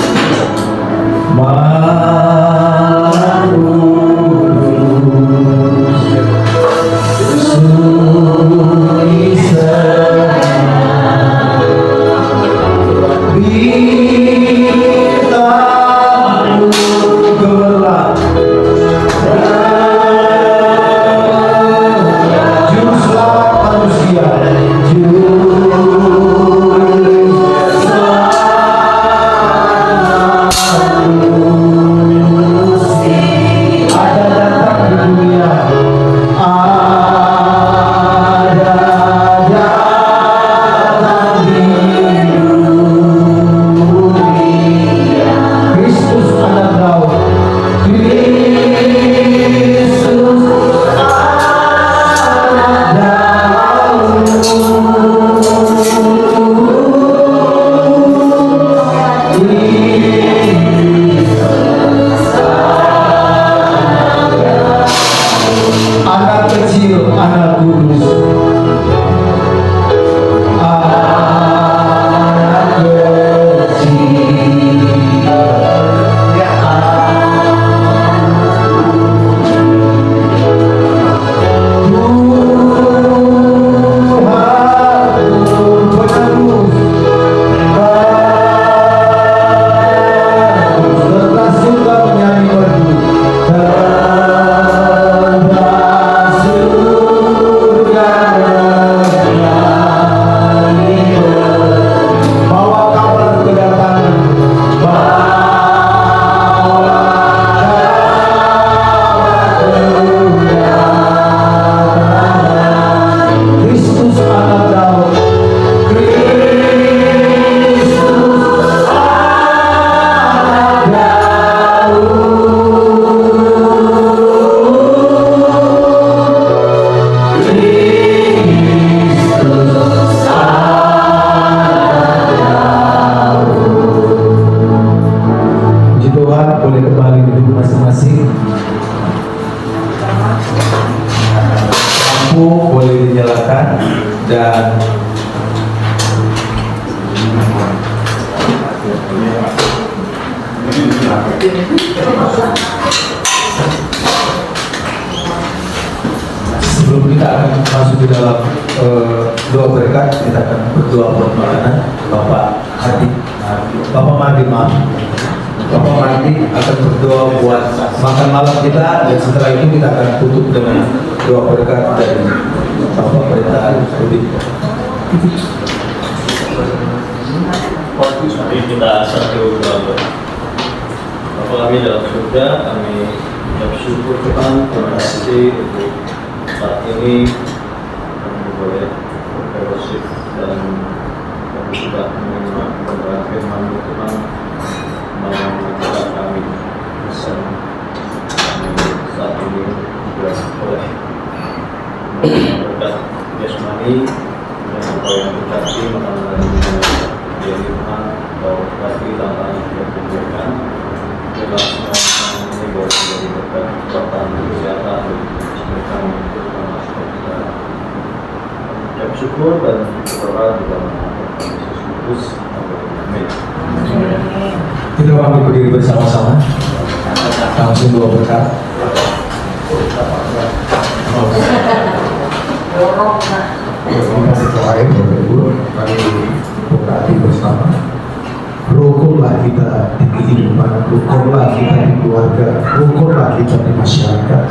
dan sebelum kita akan masuk di dalam doa berkat, kita akan berdoa buat makanan. Bapak Mardi akan berdoa buat makan malam kita, dan setelah itu kita akan tutup dengan doa berkat dari Bapak Pendeta Rudi. Mari kita satu doa. Bapa kami dalam surga, kami ucap syukur Tuhan, terima kasih untuk saat ini kami boleh berfellowship dan kami sudah menerima kebenaran firman Tuhan mengajar kami bersama kami saat ini juga boleh berkat jasmani dan apa yang berkati makanan dari Tuhan atau berkati tantangan yang kita tunjukkan jelas semua ini boleh menjadi berkat kekuatan kesehatan mereka untuk masuk kita ucap syukur dan berdoa di dalam nama Yesus Kristus. Amin. Kita kami berdiri bersama-sama langsung doa berkat. Terima kasih Tuhan, Bapak Ibu, kami berkati bersama. Rukunlah kita tinggi kehidupan, ukurlah kita di keluarga, ukurlah kita di masyarakat.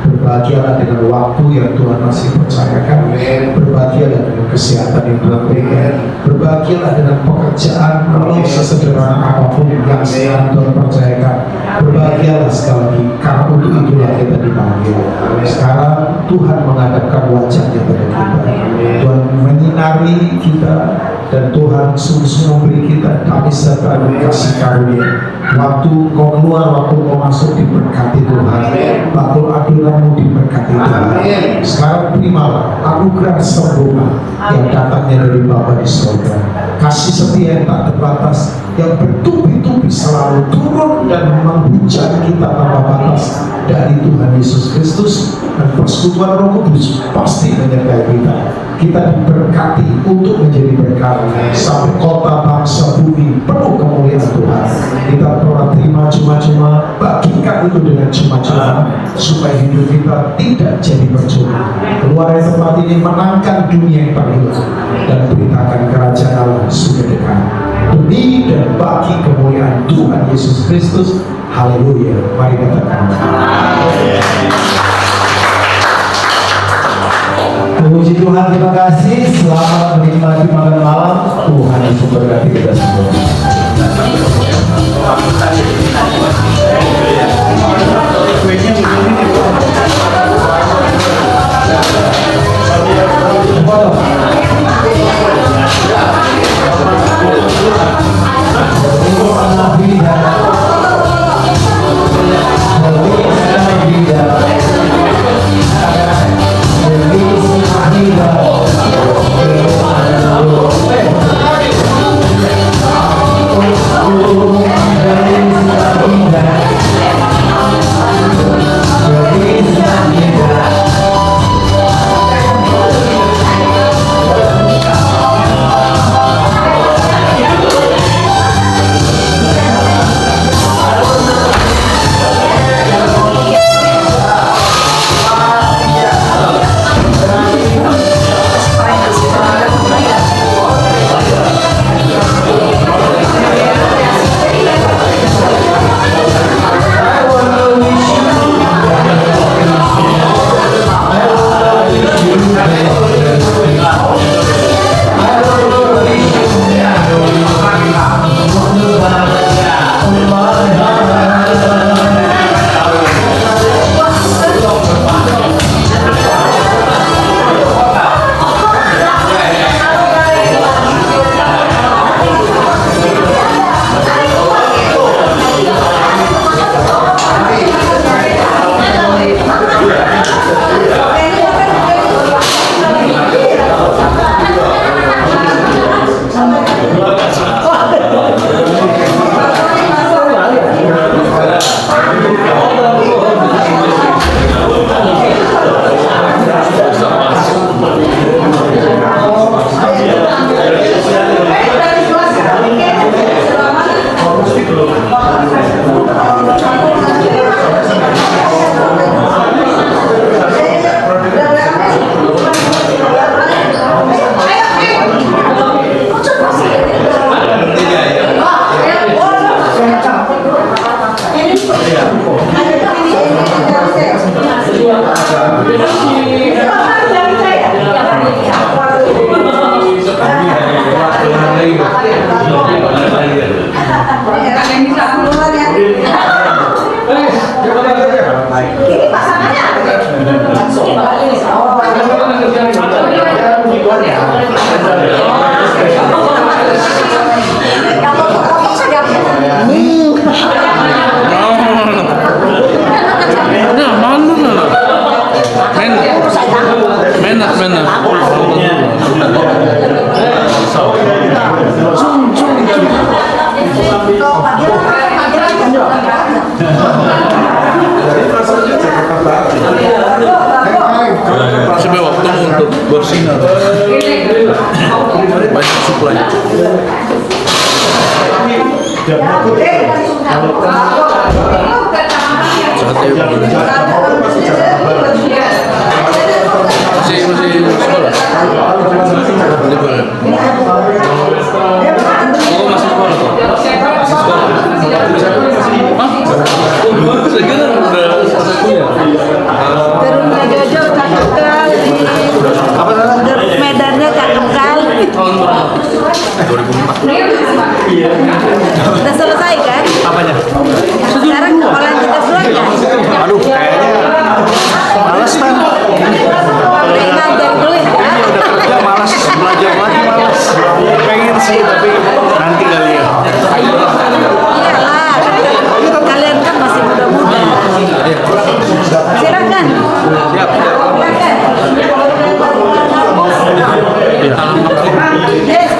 Berbahagialah dengan waktu yang Tuhan masih percayakan. Berbahagialah dengan kesehatan yang Tuhan berikan. Berbahagialah dengan pekerjaan walau sesederhana apapun yang sedang Tuhan percayakan. Berbahagialah sekali lagi, karena untuk itulah kita dipanggil. Sekarang Tuhan menghadapkan wajahnya pada kita. Tuhan menyinari kita, dan Tuhan sungguh memberi kita damai sejahtera dan kasih karunia. Waktu kau keluar, waktu kau masuk, diberkati Tuhan. Waktu adunanmu diberkati Tuhan. Sekarang terimalah anugerah sempurna yang datangnya dari Bapa di surga. Kasih setia yang tak terbatas, yang bertubi-tubi selalu turun dan menghujani kita tanpa batas dari Tuhan Yesus Kristus, dan persekutuan Roh Kudus pasti menyertai kita. Kita diberkati untuk menjadi berkat sampai kota, bangsa, bumi penuh kemuliaan Tuhan. Kita pernah terima cuma-cuma, bagikan itu dengan cuma-cuma supaya hidup kita tidak jadi percuma. Keluar dari tempat ini, menangkan dunia yang terhilang dan beritakan kerajaan Allah sudah dekat. Demi dan bagi kemuliaan Tuhan Yesus Kristus. Haleluya. Mari katakan puji Tuhan. Terima kasih. Selamat menikmati makan malam. Tuhan Yesus berkati kita semua. Sampai waktu untuk bersinar banyak suplai. Masih sekolah. Masih sekolah. Masih sekolah. Saya kira udah satunya. Gerungnya Jojo cakep kali. Medannya cakep kali. Tahun berapa? 2004. Udah selesai kan? Apanya? Sekarang mau lanjut S2 nggak? Aduh, kayaknya malas kan. Udah ngajar dulu ya? Udah kerja malas, belajar lagi malas. Pengen sih, tapi nanti kali ya. Iyalah, kalian kan masih muda-muda. Silakan. Siap.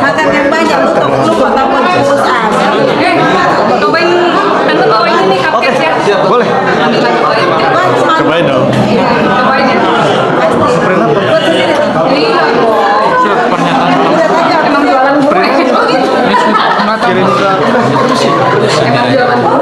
Makan yang banyak, lu kok tambah bungkus aja. Cobain, tante bawain ini cupcake ya. Siap, boleh. Cobain dong. Cobain ya. Ini Surat pernyataan. emang jualan gue. Kirim ke Emang jualan gue.